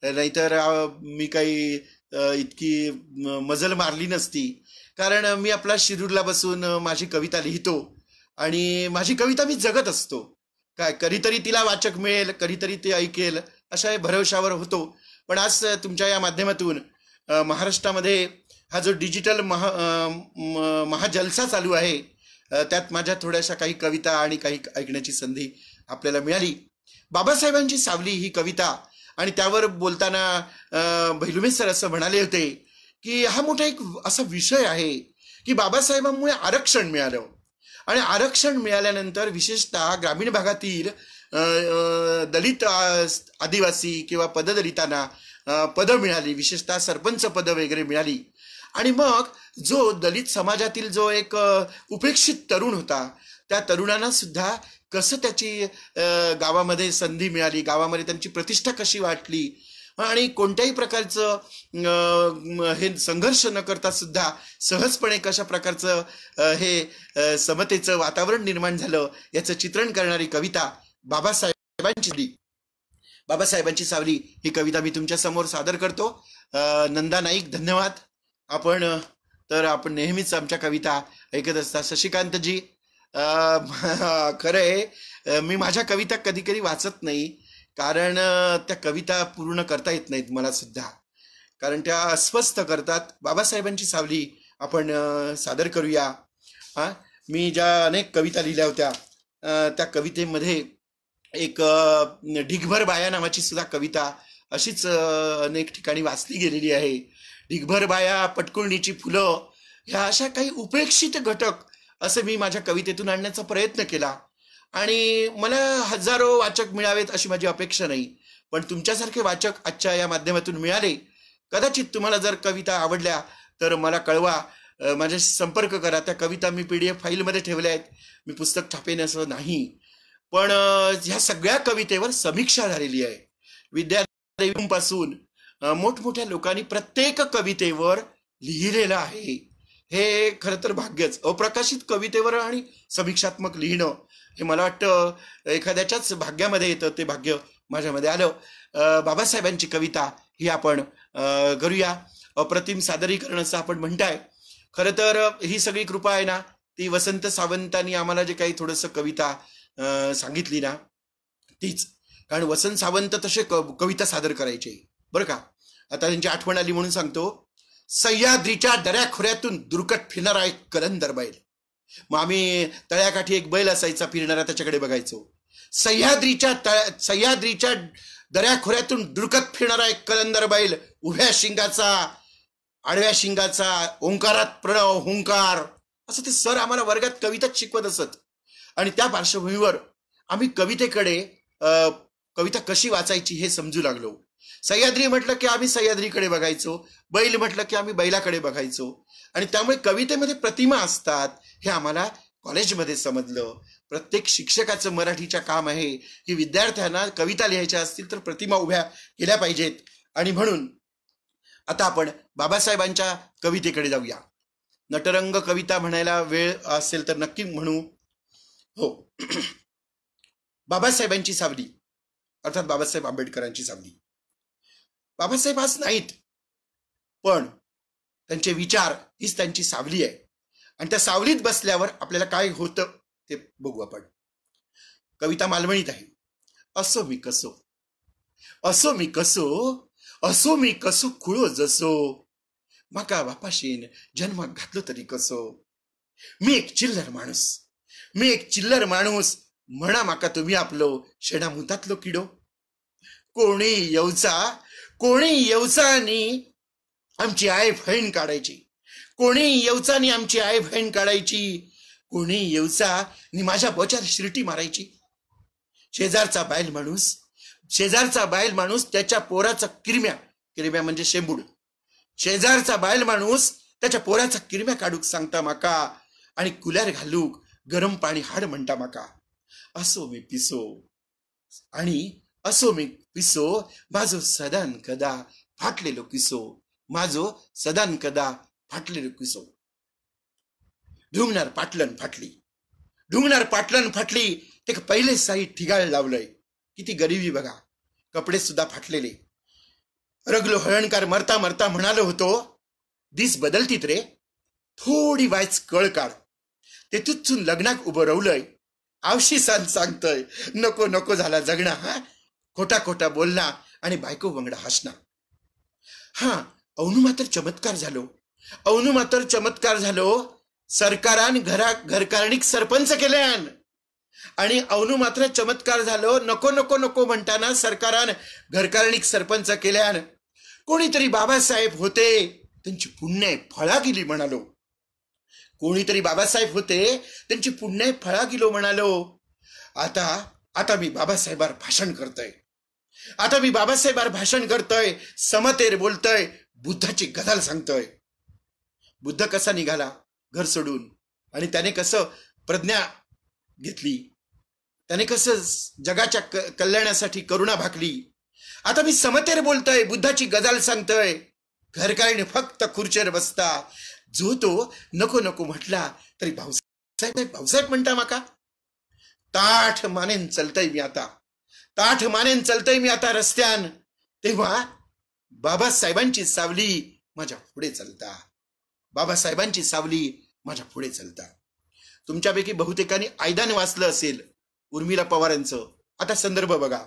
[SPEAKER 1] नाहीतर मी काही इतकी मजल मारली नसती. कारण मी आपला शिरूरला बसून माझी कविता लिहितो आणि माझी कविता मी जगत असतो. काय कधीतरी तिला वाचक मिळेल, कधीतरी ते ऐकेल, अशा भरवशावर होतो. पण आज तुमच्या या माध्यमातून महाराष्ट्रामध्ये हा जो डिजिटल महाजलसा चालू आहे, त्यात माझ्या थोड्याशा काही कविता आणि काही ऐकण्याची संधी आपल्याला मिळाली. बाबासाहेबांची सावली ही कविता, आणि त्यावर बोलताना भैलुमे सर असं म्हणाले होते की हा मोठा एक असा विषय आहे की बाबासाहेबांमुळे आरक्षण मिळालं, आणि आरक्षण मिळाल्यानंतर विशेषतः ग्रामीण भागातील दलित आदिवासी किंवा पददलितांना पदं मिळाली, विशेषतः सरपंच पदं वगैरे मिळाली. आणि मग जो दलित समाजातील जो एक उपेक्षित तरुण होता, त्या तरुणांना सुद्धा कसं त्याची गावामध्ये संधी मिळाली, गावामध्ये त्यांची प्रतिष्ठा कशी वाटली, आणि कोणत्याही प्रकारचं हे संघर्ष न करता सुद्धा सहजपणे कशा प्रकारचं हे समतेचं वातावरण निर्माण झालं, याचं चित्रण करणारी कविता बाबासाहेबांची सावली ही कविता मी तुमच्या समोर सादर करतो. नंदा नाईक, धन्यवाद. आपण नेहमीच आमच्या कविता ऐकत असता. शशिकांतजी, खरं आहे मी माझ्या कविता कधी कधी वाचत नाही, कारण त्या कविता पूर्ण करता येत नाहीत मला सुद्धा, कारण त्या अस्वस्थ करतात. बाबासाहेबांची सावली आपण सादर करूया. मी ज्या अनेक कविता लिहिल्या होत्या, त्या कवितेमध्ये एक ढिगभर बाया नावाची सुद्धा कविता अशीच अनेक ठिकाणी वाचली गेलेली आहे. ढिगभर बाया, पटकुळणीची फुलं, ह्या अशा काही उपेक्षित घटक असं मी माझ्या कवितेतून आणण्याचा प्रयत्न केला. आणि मला हजारो वाचक मिळावेत अशी माझी अपेक्षा नाही, पण तुमच्यासारखे वाचक आजच्या या माध्यमातून मिळाले. कदाचित तुम्हाला जर कविता आवडल्या तर मला कळवा, माझ्याशी संपर्क करा. त्या कविता मी PDF फाईलमध्ये ठेवल्या आहेत. मी पुस्तक छापेन असं नाही, पण ह्या सगळ्या कवितेवर समीक्षा झालेली आहे. विद्यार्थ्यांपासून मोठमोठ्या लोकांनी प्रत्येक कवितेवर लिहिलेलं आहे. हे खरं तर भाग्यच. अप्रकाशित कवितेवर आणि समीक्षात्मक लिहिणं हे मला वाटतं एखाद्याच्याच भाग्यामध्ये येतं. ते भाग्य माझ्यामध्ये आलं. बाबासाहेबांची कविता ही आपण करूया. अप्रतिम सादरीकरण असं आपण म्हणताय. खरं तर ही सगळी कृपा आहे ना, ती वसंत सावंतांनी आम्हाला जे काही थोडंसं कविता सांगितली ना, तीच. कारण वसंत सावंत तसे कविता सादर करायचे बरं का. आता त्यांची आठवण आली म्हणून सांगतो. सह्याद्रीच्या दऱ्याखोऱ्यातून दुर्कट फिरणारा एक कलंदर बैल. मग आम्ही तळ्याकाठी एक बैल असायचा फिरणारा, त्याच्याकडे बघायचो. सह्याद्रीच्या दऱ्याखोऱ्यातून दुर्कट फिरणारा एक कलंदर बैल, उभ्या शिंगाचा आडव्या शिंगाचा, ओंकारात प्रणव हुंकार, असं ते सर आम्हाला वर्गात कविताच शिकवत असत. आणि त्या पार्श्वभूमीवर आम्ही कवितेकडे कविता कशी वाचायची हे समजू लागलो. सह्याद्री म्हटलं की आम्ही सह्याद्रीकडे बघायचो, बैल म्हटलं की आम्ही बैलाकडे बघायचो. आणि त्यामुळे कवितेमध्ये प्रतिमा असतात हे आम्हाला कॉलेजमध्ये समजलं. प्रत्येक शिक्षकाचं मराठीचं काम आहे की विद्यार्थ्यांना कविता लिहायच्या असतील तर प्रतिमा उभ्या केल्या पाहिजेत. आणि म्हणून आता आपण बाबासाहेबांच्या कवितेकडे जाऊया. नटरंग कविता म्हणायला वेळ असेल तर नक्की म्हणू. हो, बाबासाहेबांची सावली अर्थात बाबासाहेब आंबेडकरांची सावली. बाबासाहेब आज नाहीत, पण त्यांचे विचार हीच त्यांची सावली आहे. आणि त्या सावलीत बसल्यावर आपल्याला काय होतं ते बघू आपण. कविता मालवणीत आहे. असो मी कसो, असो मी कसो, असो मी कसो खुळो जसो, माका बापाशीन जन्माक घातलो तरी कसो. मी एक चिल्लर माणूस म्हणा माका तुम्ही आपलो शेणा मुतातलो किडो. कोणी येवचा आणि आमची आई बहीण काढायची. कोणी येवचा आणि आमची आई बहीण काढायची. कोणी येवचा आणि माझ्या बोचार शिरटी मारायची. शेजारचा बायल माणूस त्याच्या पोराचा किरम्या म्हणजे शेंबूड. शेजारचा बायल माणूस त्याच्या पोराचा किरम्या काढूक सांगता माका आणि कुल्यार घालूक गरम पाणी हाड म्हणता माका. असो मी पिसो माझो सदान कदा फाटलेलो किसो. ढुंगणार पाटलन फाटली ते पहिले साई ठिगाळ लावलंय. किती गरिबी बघा. कपडे सुद्धा फाटलेले. रगलो हळणकार मरता म्हणालो होतो, दिस बदलतीत रे, थोडी वायच कळ काढ. ते तुझून लग्नाक उभं रवलंय. आवशी सांगतय नको झाला जगणा. खोटा बोलना आणि बायको वंगडा हसना. अवनू मात्र चमत्कार झालो. सरकारान घरकारणीक सरपंच केल्यान. आणि अवनू मात्र चमत्कार झालो. नको म्हणताना सरकारान घरकारणीक सरपंच केल्यान. कोणीतरी बाबासाहेब होते त्यांची पुण्य फळा गेली म्हणालो. आता मी बाबासाहेबार भाषण करतोय. समतेर बोलतोय. बुद्धाची गजाल सांगतोय. बुद्ध कसा निघाला घर सोडून आणि त्याने कसं प्रज्ञा घेतली. त्याने कसं जगाच्या कल्याणासाठी करुणा भाकली. आता मी समतेर बोलतोय. बुद्धाची गजाल सांगतोय. घरकारीने फक्त खुर्चीवर बसता. जो तो नको म्हटला तरी भाऊसाहेब म्हणता माका. ताठ मानेन चलतय मी आता रस्त्यान. तेव्हा बाबासाहेबांची सावली माझ्या पुढे चलता. तुमच्यापैकी बहुतेकांनी आयदान वाचलं असेल उर्मिला पवारांचं. आता संदर्भ बघा.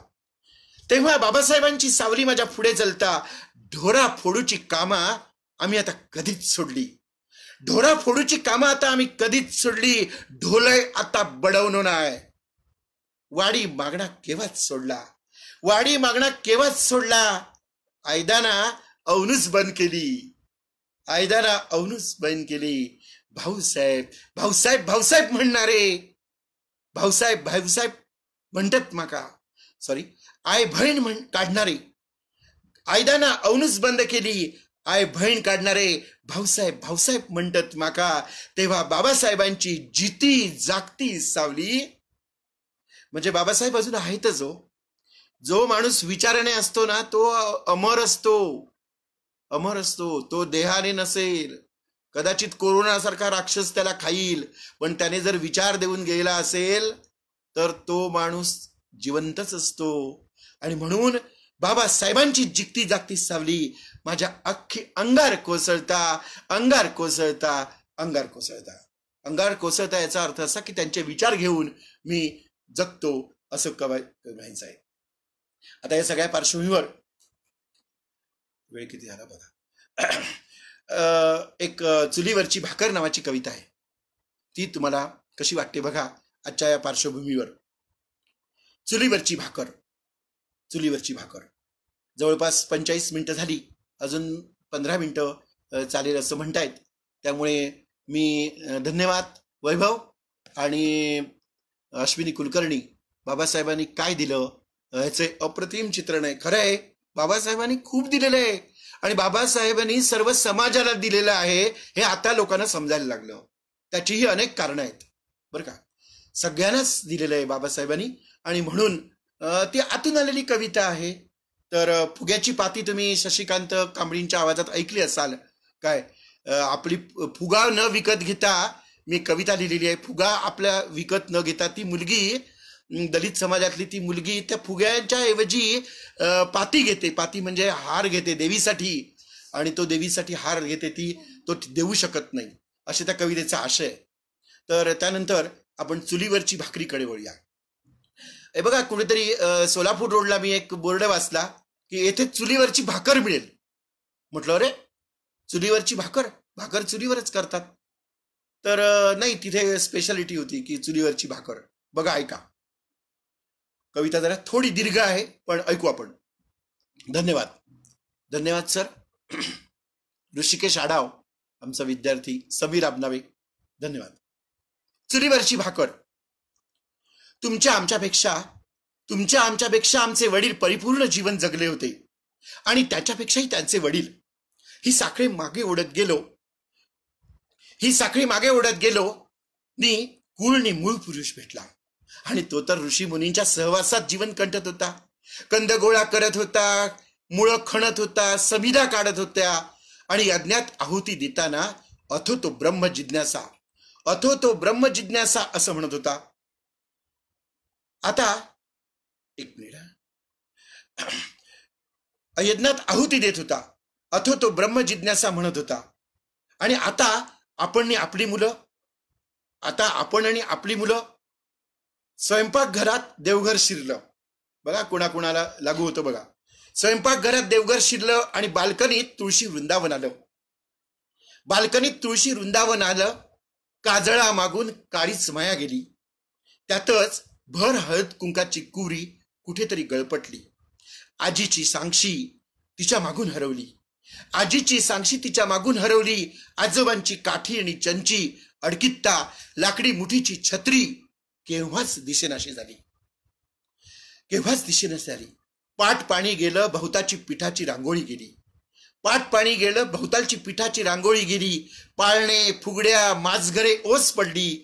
[SPEAKER 1] तेव्हा बाबासाहेबांची सावली माझ्या पुढे चलता. ढोरा फोडूची कामा आम्ही आता कधीच सोडली. ढोलय आता बडवणो नाय. वाडी मागणा केव्हाच सोडला. आयदाना अवनूच बंद केली. भाऊसाहेब म्हणणारे. भाऊसाहेब म्हणतात माका. सॉरी, आय बहीण काढणारे. आयदाना अवनूच बंद केली. आय बहीण काढणारे भाऊसाहेब म्हणतात माका. तेव्हा बाबासाहेबांची जिती जागती सावली म्हणजे बाबासाहेब अजून आहेतच हो. जो माणूस विचाराने असतो ना तो अमर असतो. तो देहाने नसेल. कदाचित कोरोनासारखा राक्षस त्याला खाईल, पण त्याने जर विचार देऊन गेला असेल तर तो माणूस जिवंतच असतो. आणि म्हणून बाबासाहेबांची जिकती जागती सावली माझ्या अख्खी अंगार कोसळता याचा अर्थ असा की त्यांचे विचार घेऊन मी जगतो असं म्हणायचं आहे. आता या सगळ्या पार्श्वभूमीवर वेळ किती झाला बघा. एक चुलीवरची भाकर नावाची कविता आहे. ती तुम्हाला कशी वाटते बघा आजच्या या पार्श्वभूमीवर. चुलीवरची भाकर जवळपास 45 मिनिटं झाली. अजून 15 मिनिटं चालेल असं म्हणतायत. त्यामुळे मी धन्यवाद वैभव आणि अश्विनी कुलकर्णी. बाबासाहेबांनी काय दिलं ह्याचे अप्रतिम चित्रण आहे. खरं आहे, बाबासाहेबांनी खूप दिलेलं आहे आणि बाबासाहेबांनी सर्व समाजाला दिलेलं आहे हे आता लोकांना समजायला लागलं. त्याचीही अनेक कारणं आहेत बरं का. सगळ्यांनाच दिलेलं आहे बाबासाहेबांनी आणि म्हणून ती आतून आलेली कविता आहे. तर फुग्याची पाती तुम्ही शशिकांत कांबळींच्या आवाजात ऐकली असाल. काय आपली फुगा न विकत घेता मी कविता लिहिलेली आहे. फुगा आपल्या विकत न घेता ती मुलगी, दलित समाजातली ती मुलगी त्या फुग्याच्या ऐवजी पाती घेते. पाती म्हणजे हार घेते देवीसाठी आणि तो देवीसाठी हार घेते. तो देऊ शकत नाही असे त्या कवितेचा आशय. तर त्यानंतर आपण चुलीवरची भाकरीकडे वळूया. हे बघा, कुठेतरी सोलापूर रोडला मी एक बोर्ड वाचला की येथे चुलीवरची भाकर मिळेल. म्हटलं अरे चुलीवरची भाकर, भाकर चुलीवरच करतात. तर नाही, तिथे स्पेशालिटी होती की चुलीवरची भाकर. बघा, ऐका. कविता जरा थोडी दीर्घ आहे, पण ऐकू आपण. धन्यवाद. धन्यवाद सर. ऋषिकेश आडाव, आमचा विद्यार्थी समीर आबनावे, धन्यवाद. चुलीवरची भाकर. तुमच्या आमच्यापेक्षा आमचे वडील परिपूर्ण जीवन जगले होते, आणि त्याच्यापेक्षाही त्यांचे वडील. ही साखळी मागे ओढत गेलो नि कुळनी मूळ पुरुष भेटला, आणि तो तर ऋषी मुनींच्या सहवासात जीवन कंठत होता. कंद गोळा करत होता, मुळं खणत होता, समिधा काढत होत्या, आणि यज्ञात आहुती देताना अथो तो ब्रह्म जिज्ञासा असं म्हणत होता. आता एक मिनिट. यज्ञात आहुती देत होता, अथो तो ब्रह्म जिज्ञासा म्हणत होता. आणि आता आपण आणि आपली मुलं स्वयंपाकघरात देवघर शिरलं. बघा, कोणाकोणाला लागू होतं बघा. स्वयंपाकघरात देवघर शिरलं आणि बाल्कनीत तुळशी वृंदावन आलं. काजळा मागून काळीच माया गेली. त्यातच भर हळद कुंकाची कुरी कुठेतरी गळपटली. आजीची सांगशी तिच्या मागून हरवली. आजोबांची काठी आणि चंची, अडकित्ता लाकडी मुठीची छत्री केव्हाच दिसेनाशी झाली. पाट पाणी गेलं, बहुताची पिठाची रांगोळी गेली. पाळणे, फुगड्या, माजघरे ओस पडली.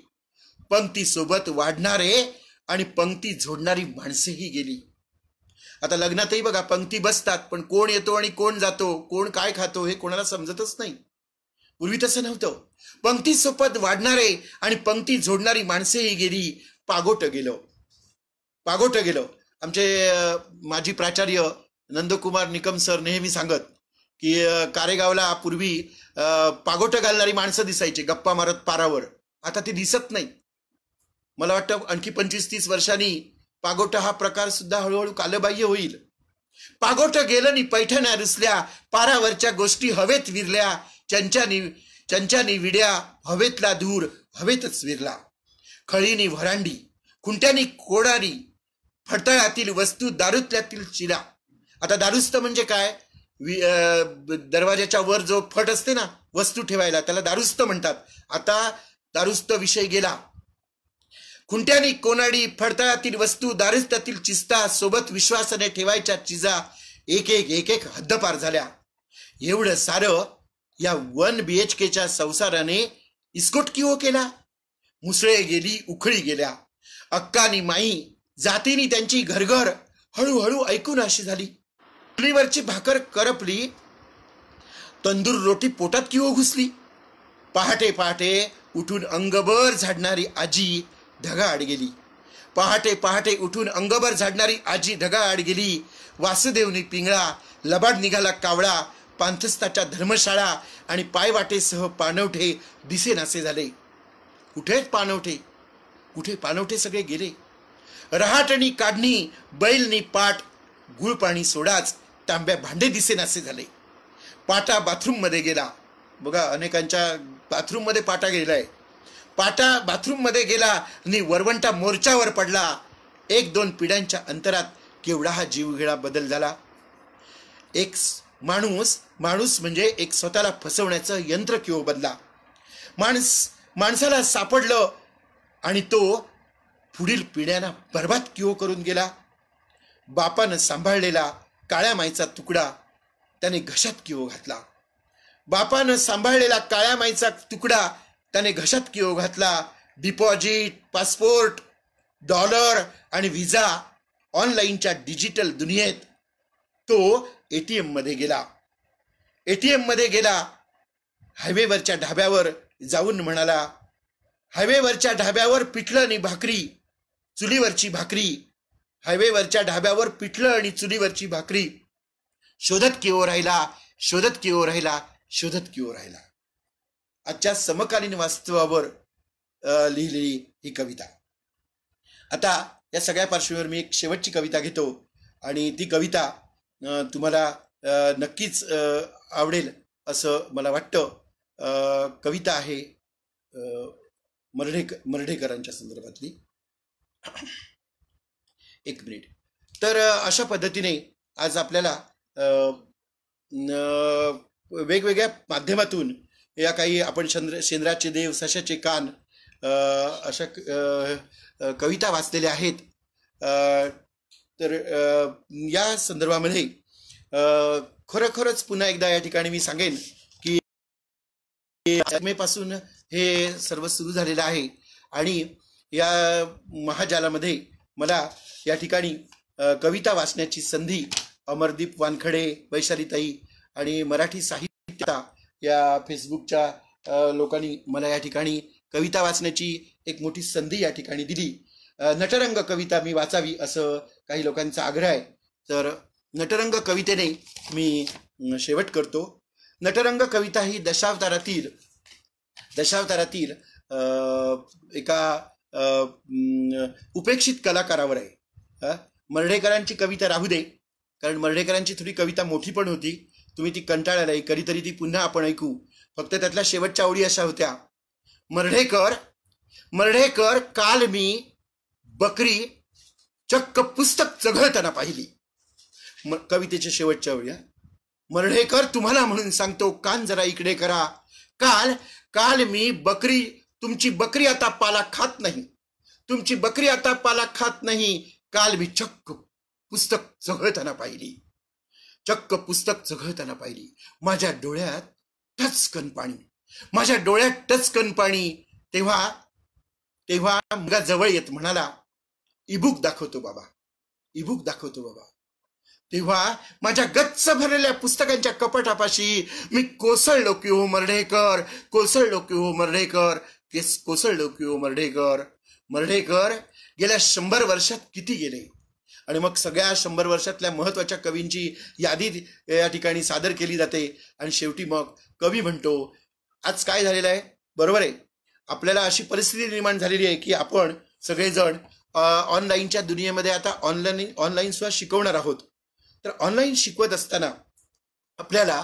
[SPEAKER 1] पंक्ती सोबत वाढणारे आणि पंक्ती झोडणारी माणसेही गेली. आता लग्नातही बघा, पंक्ती बसतात, पण कोण येतो आणि कोण जातो, कोण काय खातो हे कोणाला समजतच नाही. पूर्वी तसं नव्हतं. पंक्ती सोबत वाढणारे आणि पंक्ती झोडणारी माणसेही गेली. पागोट गेलो. आमचे माजी प्राचार्य नंदकुमार निकम सर नेहमी सांगत की कारेगावला पूर्वी पागोट घालणारी माणसं दिसायची गप्पा मारत पारावर. आता ते दिसत नाही. मला वाटतं आणखी 25-30 वर्षांनी पागोट हा प्रकार सुद्धा हळूहळू कालबाह्य होईल. पागोट गेलं नि पैठण्या रुसल्या, पारावरच्या गोष्टी हवेत विरल्या. चंच्यानी विड्या, हवेतला धूर हवेतच विरला. खळीनी व्हरांडी, खुंट्यानी कोडारी, फडतळातील वस्तू दारुतल्यातील चिला. आता दारुस्त म्हणजे काय? दरवाजाच्या वर जो फट असते ना वस्तू ठेवायला, त्याला दारुस्त म्हणतात. आता दारुस्त विषय गेला. खुंट्यानी कोनाडी, फडतळातील वस्तू, दारुस्त्यातील चिस्ता, सोबत विश्वासाने ठेवायच्या चिजा एक एक हद्दपार झाल्या. एवढं सारं या 1 BHKच्या संसाराने इस्कोट किओ केला. मुसळे गेली, उखळी गेल्या. अक्कानी माई जातीनी त्यांची घरघर हळूहळू ऐकून अशी झाली. चुलीवरची भाकर करपली, तंदूर रोटी पोटात किओ घुसली. पहाटे पहाटे उठून अंगभर झाडणारी आजी ढगाआड गेली. वासुदेवनी पिंगळा, लबाड निघाला कावळा. पांथस्ताच्या धर्मशाळा आणि पायवाटेसह पाणवठे दिसेनासे झाले. कुठे पाणवठे सगळे गेले. रहाटणी काढणी, बैलनी पाट, गुळपाणी सोडाच, तांब्या भांडे दिसेनासे झाले. पाटा बाथरूम मध्ये गेला. बघा, अनेकांच्या बाथरूम मध्ये पाटा गेलाय. पाटा बाथरूम मध्ये गेला आणि वरवंटा मोर्चावर पडला. 1-2 पिढ्यांच्या अंतरात केवढा हा जीवघेडा बदल झाला. एक माणूस म्हणजे एक स्वतःला फसवण्याचं यंत्र किंवा बनला. माणसाला सापडलं आणि तो पुढील पिढ्यांना बर्बाद किंवा करून गेला. बापानं सांभाळलेला काळ्या माईचा तुकडा त्याने घशात किओ घातला. डिपॉझिट, पासपोर्ट, डॉलर आणि व्हिसा, ऑनलाईनच्या डिजिटल दुनियेत तो एटीएम मध्ये गेला. हायवेवरच्या ढाब्यावर जाऊन म्हणाला, हायवेवरच्या ढाब्यावर पिठलं आणि भाकरी, चुलीवरची भाकरी. हायवेवरच्या ढाब्यावर पिठलं आणि चुलीवरची भाकरी. शोधत किओ राहिला. आजच्या समकालीन वास्तवावर लिहिलेली ही कविता. आता या सगळ्या पार्श्वभूमीवर मी एक शेवटची कविता घेतो आणि ती कविता तुम्हाला नक्कीच आवडेल असं मला वाटतं. कविता आहे मर्ढेकरांच्या संदर्भातली. एक मिनिट. तर अशा पद्धतीने आज आपल्याला वेगवेगळ्या माध्यमातून या काही आपण शेंद्राचे देव सशाचे कान अशा कविता वाचलेल्या आहेत. तर या संदर्भामध्ये खरोखरच पुन्हा एकदा या ठिकाणी मी सांगेन की पासून हे सर्व सुरू झालेलं आहे आणि या महाजालामध्ये मला या ठिकाणी कविता वाचण्याची संधी अमरदीप वानखडे, वैशालीताई आणि मराठी साहित्य या फेसबुकच्या लोकांनी मला या ठिकाणी कविता वाचण्याची एक मोठी संधी या ठिकाणी दिली. नटरंग कविता मी वाचावी असं काही लोकांचा आग्रह आहे. तर नटरंग कवितेने मी शेवट करतो. नटरंग कविता ही दशावतारातील एका उपेक्षित कलाकारावर आहे. मर्ढेकरांची कविता राहू दे, कारण मर्ढेकरांची थोडी कविता मोठी पण होती, तुम्ही ती कंटाळायला, कधीतरी ती पुन्हा आपण ऐकू. फक्त त्यातल्या शेवटच्या ओळी अशा होत्या, मर्ढेकर काल मी बकरी चक्क पुस्तक चघळताना पाहिली. कवितेच्या शेवटच्या ओळी, मर्ढेकर तुम्हाला म्हणून सांगतो कान जरा इकडे करा. काल मी बकरी, तुमची बकरी आता पाला खात नाही, तुमची बकरी आता पाला खात नाही. काल मी चक्क पुस्तक चघळताना पाहिली, चक्क पुस्तक चघळताना पाहिली. माझ्या डोळ्यात टचकन पाणी, माझ्या डोळ्यात टचकन पाणी. तेव्हा मुलगा जवळ येत म्हणाला, इबुक दाखवतो बाबा, इबुक दाखवतो बाबा. तेव्हा माझ्या गच्च भरलेल्या पुस्तकांच्या कपाटापाशी मी कोसळलो की हो मर्ढेकर, कोसळलो की हो मर्ढेकर, कोसळलो की हो मर्ढेकर. मर्ढेकर गेल्या 100 वर्षात किती गेले. आणि मग सगळ्या 100 वर्षातल्या महत्वाच्या कवींची यादी या ठिकाणी सादर केली जाते. आणि शेवटी मग कवी म्हणतो, आज काय झालेलं आहे, बरोबर आहे, आपल्याला अशी परिस्थिती निर्माण झालेली आहे की आपण सगळेजण ऑनलाईनच्या दुनियेमध्ये आता ऑनलाईन सुद्धा शिकवणार आहोत. तर ऑनलाईन शिकवत असताना आपल्याला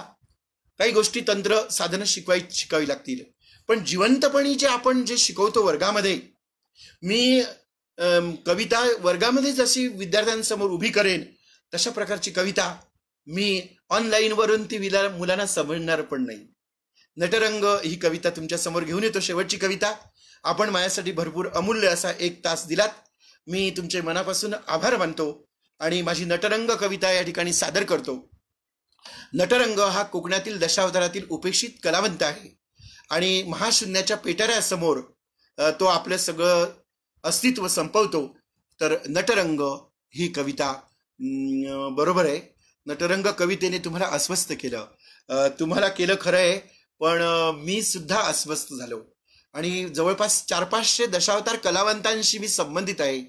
[SPEAKER 1] काही गोष्टी तंत्र साधनं शिकावी लागतील. पण जिवंतपणी आपण जे शिकवतो वर्गामध्ये, मी कविता वर्गामध्ये जशी विद्यार्थ्यांसमोर उभी करेन तशा प्रकारची कविता मी ऑनलाईन वरून ती मुलांना समजणार पण नाही. नटरंग ही कविता तुमच्या समोर घेऊन येतो, शेवटची कविता. आपण माझ्यासाठी भरपूर अमूल्य असा 1 तास दिलात, मी तुमचे मनापासून आभार मानतो आणि माझी नटरंग कविता या ठिकाणी सादर करतो. नटरंग हा कोकणातील दशावतारातील उपेक्षित कलावंत आहे आणि महाशून्याच्या पेटाऱ्यासमोर तो आपलं सगळं अस्तित्व संपवतो. तर नटरंग ही कविता बरोबर आहे. नटरंग कवितेने तुम्हाला अस्वस्थ केलं, तुम्हाला केलं खरं आहे, पण मी सुद्धा अस्वस्थ झालो. आणि जवळपास 400-500 दशावतार कलावंतांशी मी संबंधित आहे.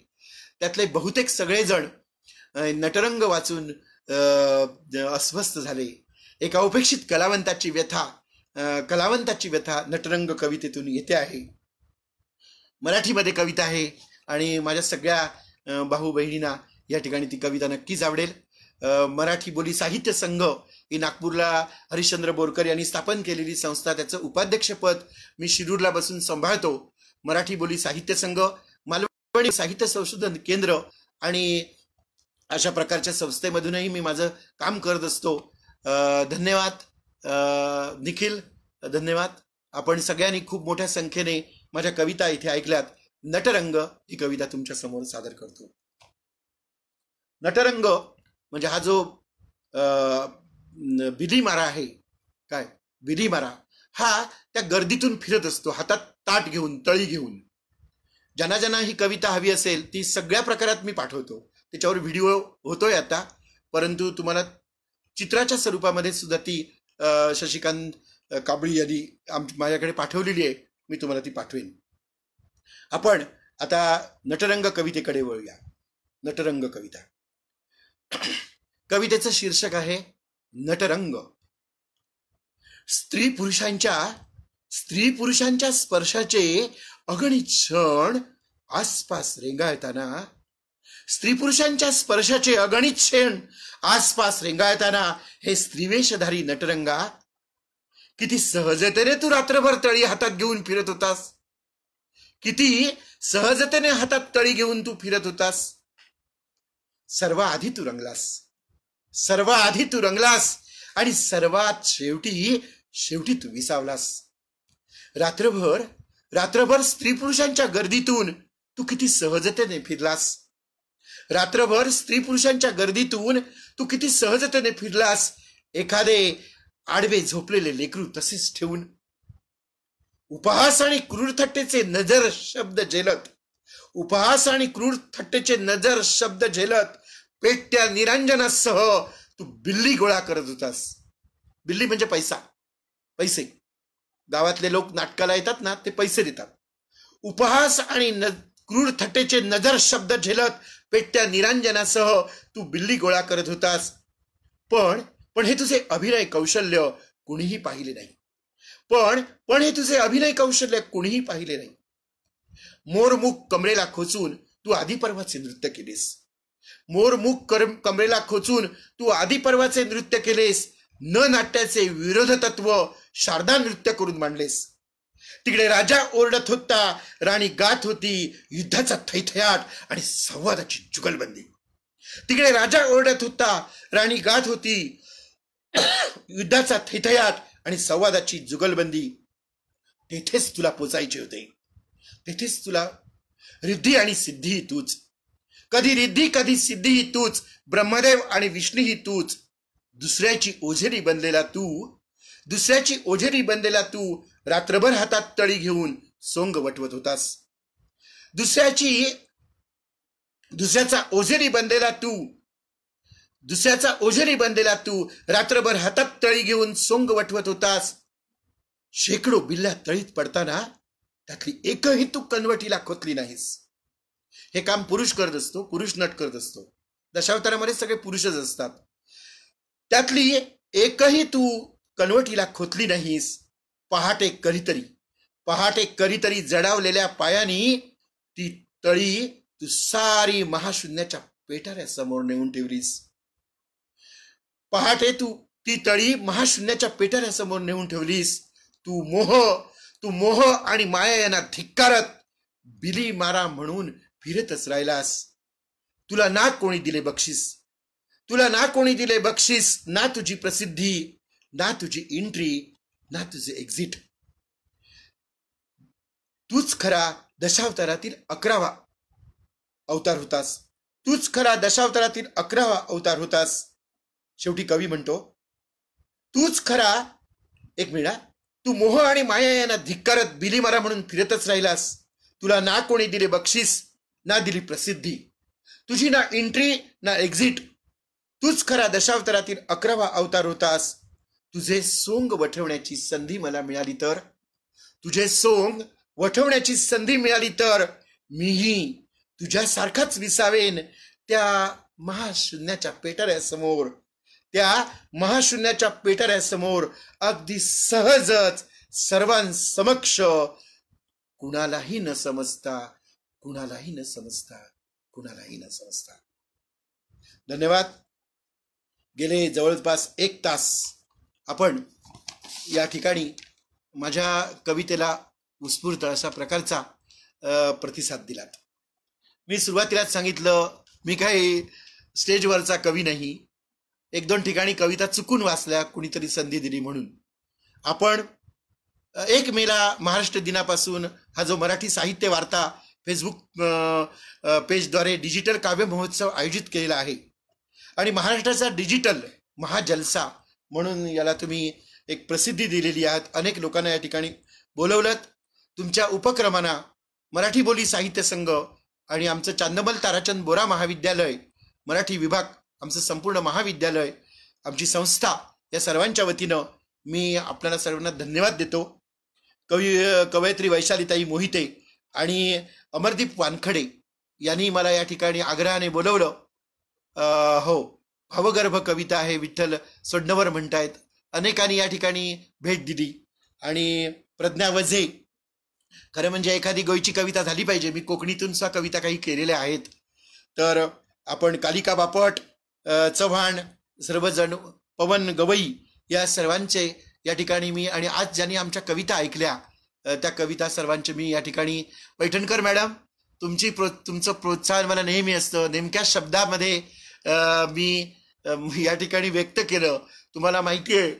[SPEAKER 1] त्यातले बहुतेक सगळेजण नटरंग वाचून अस्वस्थ झाले. एका उपेक्षित कलावंताची व्यथा नटरंग कवितेतून येते आहे. मराठीमध्ये कविता आहे आणि माझ्या सगळ्या भाऊ बहिणींना या ठिकाणी ती कविता नक्कीच आवडेल. मराठी बोली साहित्य संघ ही नागपूरला हरिश्चंद्र बोरकर यांनी स्थापन केलेली संस्था, त्याचं उपाध्यक्षपद मी शिरूरला बसून सांभाळतो. मराठी बोली साहित्य संघ, मालवणी साहित्य संशोधन केंद्र आणि अशा प्रकारच्या संस्थेमधूनही मी माझं काम करत असतो. धन्यवाद निखिल, धन्यवाद. आपण सगळ्यांनी खूप मोठ्या संख्येने माझ्या कविता इथे ऐकल्यात. नटरंग ही कविता तुमच्या समोर सादर करतो. नटरंग म्हणजे हा जो बिधी मारा आहे, काय बिधी मारा, हा त्या गर्दीतून फिरत असतो हातात ताट घेऊन, तळी घेऊन. ज्यांना ज्यांना ही कविता हवी असेल ती सगळ्या प्रकारात मी पाठवतो. त्याच्यावर व्हिडिओ होतोय आता, परंतु तुम्हाला चित्राच्या स्वरूपामध्ये सुद्धा ती शशिकांत काबळी यांनी माझ्याकडे पाठवलेली आहे, मी तुम्हाला ती पाठवेन. आपण आता नटरंग कवितेकडे वळूया. नटरंग कविता, कवितेचं शीर्षक आहे नटरंग. स्त्री पुरुषांच्या स्पर्शाचे अगणित क्षण आसपास रेंगाळताना, स्त्री पुरुषांच्या स्पर्शाचे अगणित क्षण आसपास रेंगाळताना हे स्त्रीवेशधारी नटरंगा किती सहजतेने तू रात्रभर तळी हातात घेऊन फिरत होतास. किती सहजतेने हातात तळी घेऊन तू फिरत होतास. सर्वात आधी तू रंगलास आणि सर्वात शेवटी तू विसावलास. रात्रभर स्त्री पुरुषांच्या गर्दीतून तू किती सहजतेने फिरलास. रात्रभर स्त्री पुरुषांच्या गर्दीतून तू किती सहजतेने फिरलास. एखादे आडवे झोपलेले लेकरू तसेच ठेवून. उपहास आणि क्रूर थट्टेचे नजर शब्द झेलत पेटत्या निरांजनासह तू बिल्ली गोळा करत होतास. बिल्ली म्हणजे पैसे. गावातले लोक नाटकाला येतात ना, ते पैसे देतात. उपहास आणि क्रूर थट्टेचे नजर शब्द झेलत पेटत्या निरांजनासह तू बिल्ली गोळा करत होतास. पण हे तुझे अभिनय कौशल्य कुणीही पाहिले नाही. पण हे तुझे अभिनय कौशल्य कुणीही पाहिले नाही. मोरमुख कमरेला खोचून तू आधी पर्वाचे नृत्य केलेस. कमरेला खोचून तू आधी पर्वाचे नृत्य केलेस. न नाट्याचे विरोध तत्व शारदा नृत्य करून मांडलेस. तिकडे राजा ओरडत होता, राणी गात होती युद्धाचा थैथयाट आणि संवादाची जुगलबंदी. तिकडे राजा ओरडत होता, राणी गात होती युद्धाचा थैथयाट आणि संवादाची जुगलबंदी. तेथेच तुला पोचायचे होते. तेथेच तुला रिद्धी आणि सिद्धी तूच. कधी रिद्धी कधी सिद्धी तूच. ब्रह्मदेव आणि विष्णू ही तूच. दुसऱ्याची ओझेरी बनलेला तू रात्रभर हातात तळी घेऊन सोंग वटवत होतास. दुसऱ्याचा ओझेरी बनलेला तू रात्रभर हातात तळी घेऊन सोंग वटवत होतास. शेकडो बिल्ल्या तळीत पडताना त्यातली एकही तू कनवटीला खोतली नाहीस. हे काम पुरुष करत असतो, पुरुष नट करत असतो. दशावतारामध्ये सगळे पुरुषच असतात. त्यातली एकही तू कनवटीला खोतली नाहीस. पहाटे करीतरी जडावलेल्या पायानी ती तळी तू सारी महाशून्याच्या पेटाऱ्यासमोर नेऊन ठेवलीस. पहाटे तू ती तळी महाशून्याच्या पेटाऱ्यासमोर नेऊन ठेवलीस. तू मोह आणि माया यांना धिक्कारत बिली मारा म्हणून फिरतच राहिलास. तुला ना कोणी दिले बक्षीस, ना तुझी प्रसिद्धी, ना तुझी एंट्री, ना तुझे एक्झिट. तूच खरा दशावतारातील 11वा अवतार होतास. शेवटी कवी म्हणतो, तू मोह आणि माया यांना धिक्कारत बिली मारा म्हणून फिरतच राहिलास. तुला ना कोणी दिले बक्षीस, ना दिली प्रसिद्धी, तुझी ना एंट्री ना एक्झिट. तूच खरा दशावतारातील 11वा अवतार होतास. तुझे सोंग वठवण्याची संधी मला मिळाली तर मीही तुझ्यासारखाच विसावेन त्या महाशून्याच्या पेटाऱ्यासमोर अगदी सहजच सर्वांसमक्ष कुणालाही न समजता. धन्यवाद. गेले जवळपास 1 तास आपण या ठिकाणी माझ्या कवितेला उत्स्फूर्त अशा प्रकारचा प्रतिसाद दिलात. मी सुरुवातीलाच सांगितलं, मी काही स्टेजवरचा कवी नाही. 1-2 ठिकाणी कविता चुकून वाचल्या, कुणीतरी संधी दिली म्हणून. आपण 1 मेला महाराष्ट्र दिनापासून हा जो मराठी साहित्य वार्ता फेसबुक पेजद्वारे डिजिटल काव्य महोत्सव आयोजित केलेला आहे आणि महाराष्ट्राचा डिजिटल महाजलसा म्हणून याला तुम्ही एक प्रसिद्धी दिलेली आहात. अनेक लोकांना या ठिकाणी बोलवलं. तुमच्या उपक्रमांना मराठी बोली साहित्य संघ आणि आमचं चांदमल ताराचंद बोरा महाविद्यालय, मराठी विभाग, आमचं संपूर्ण महाविद्यालय, आमची संस्था, या सर्वांच्या वतीनं मी आपल्याला सर्वांना धन्यवाद देतो. कवयित्री वैशालीताई मोहिते आणि अमरदीप वानखडे यांनी मला या ठिकाणी आग्रहाने बोलवलं. हो, भावगर्भ कविता आहे, विठ्ठल सोडणवर म्हणतायत. अनेकांनी या ठिकाणी भेट दिली. आणि प्रज्ञा वझे, खरं म्हणजे एखादी गोयची कविता झाली पाहिजे. मी कोकणीतून सुद्धा कविता काही केलेल्या आहेत. तर आपण कालिका बापट, चव्हाण, सर्वजण, पवन गवई या सर्वांचे या ठिकाणी मी, आणि आज ज्यांनी आमच्या कविता ऐकल्या त्या कविता सर्वांचे मी या ठिकाणी, पैठणकर मॅडम तुमचं प्रोत्साहन मला नेहमी असतं. नेमक्या शब्दामध्ये मी या ठिकाणी व्यक्त केलं. तुम्हाला माहिती आहे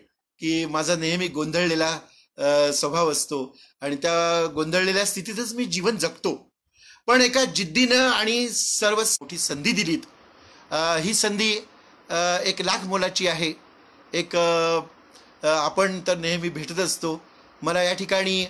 [SPEAKER 1] की माझा नेहमी गोंधळलेला स्वभाव असतो आणि त्या गोंधळलेल्या स्थितीतच मी जीवन जगतो. पण एका जिद्दीनं आणि सर्व मोठी संधी दिलीत. ही संधी एक लाख मोलाची आहे. आपण तर नेहमी भेटत असतो. मला या ठिकाणी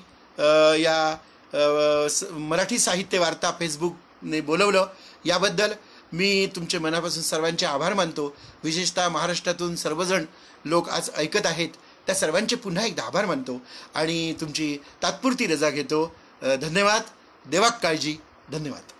[SPEAKER 1] मराठी साहित्य वार्ता फेसबुकने बोलवलं, याबद्दल मी तुमचे मनापासून सर्वांचे आभार मानतो. विशेषतः महाराष्ट्रातून सर्वजण लोक आज ऐकत आहेत, त्या सर्वांचे पुन्हा एकदा आभार मानतो आणि तुमची तात्पुरती रजा घेतो. धन्यवाद. देवा काळजी. धन्यवाद.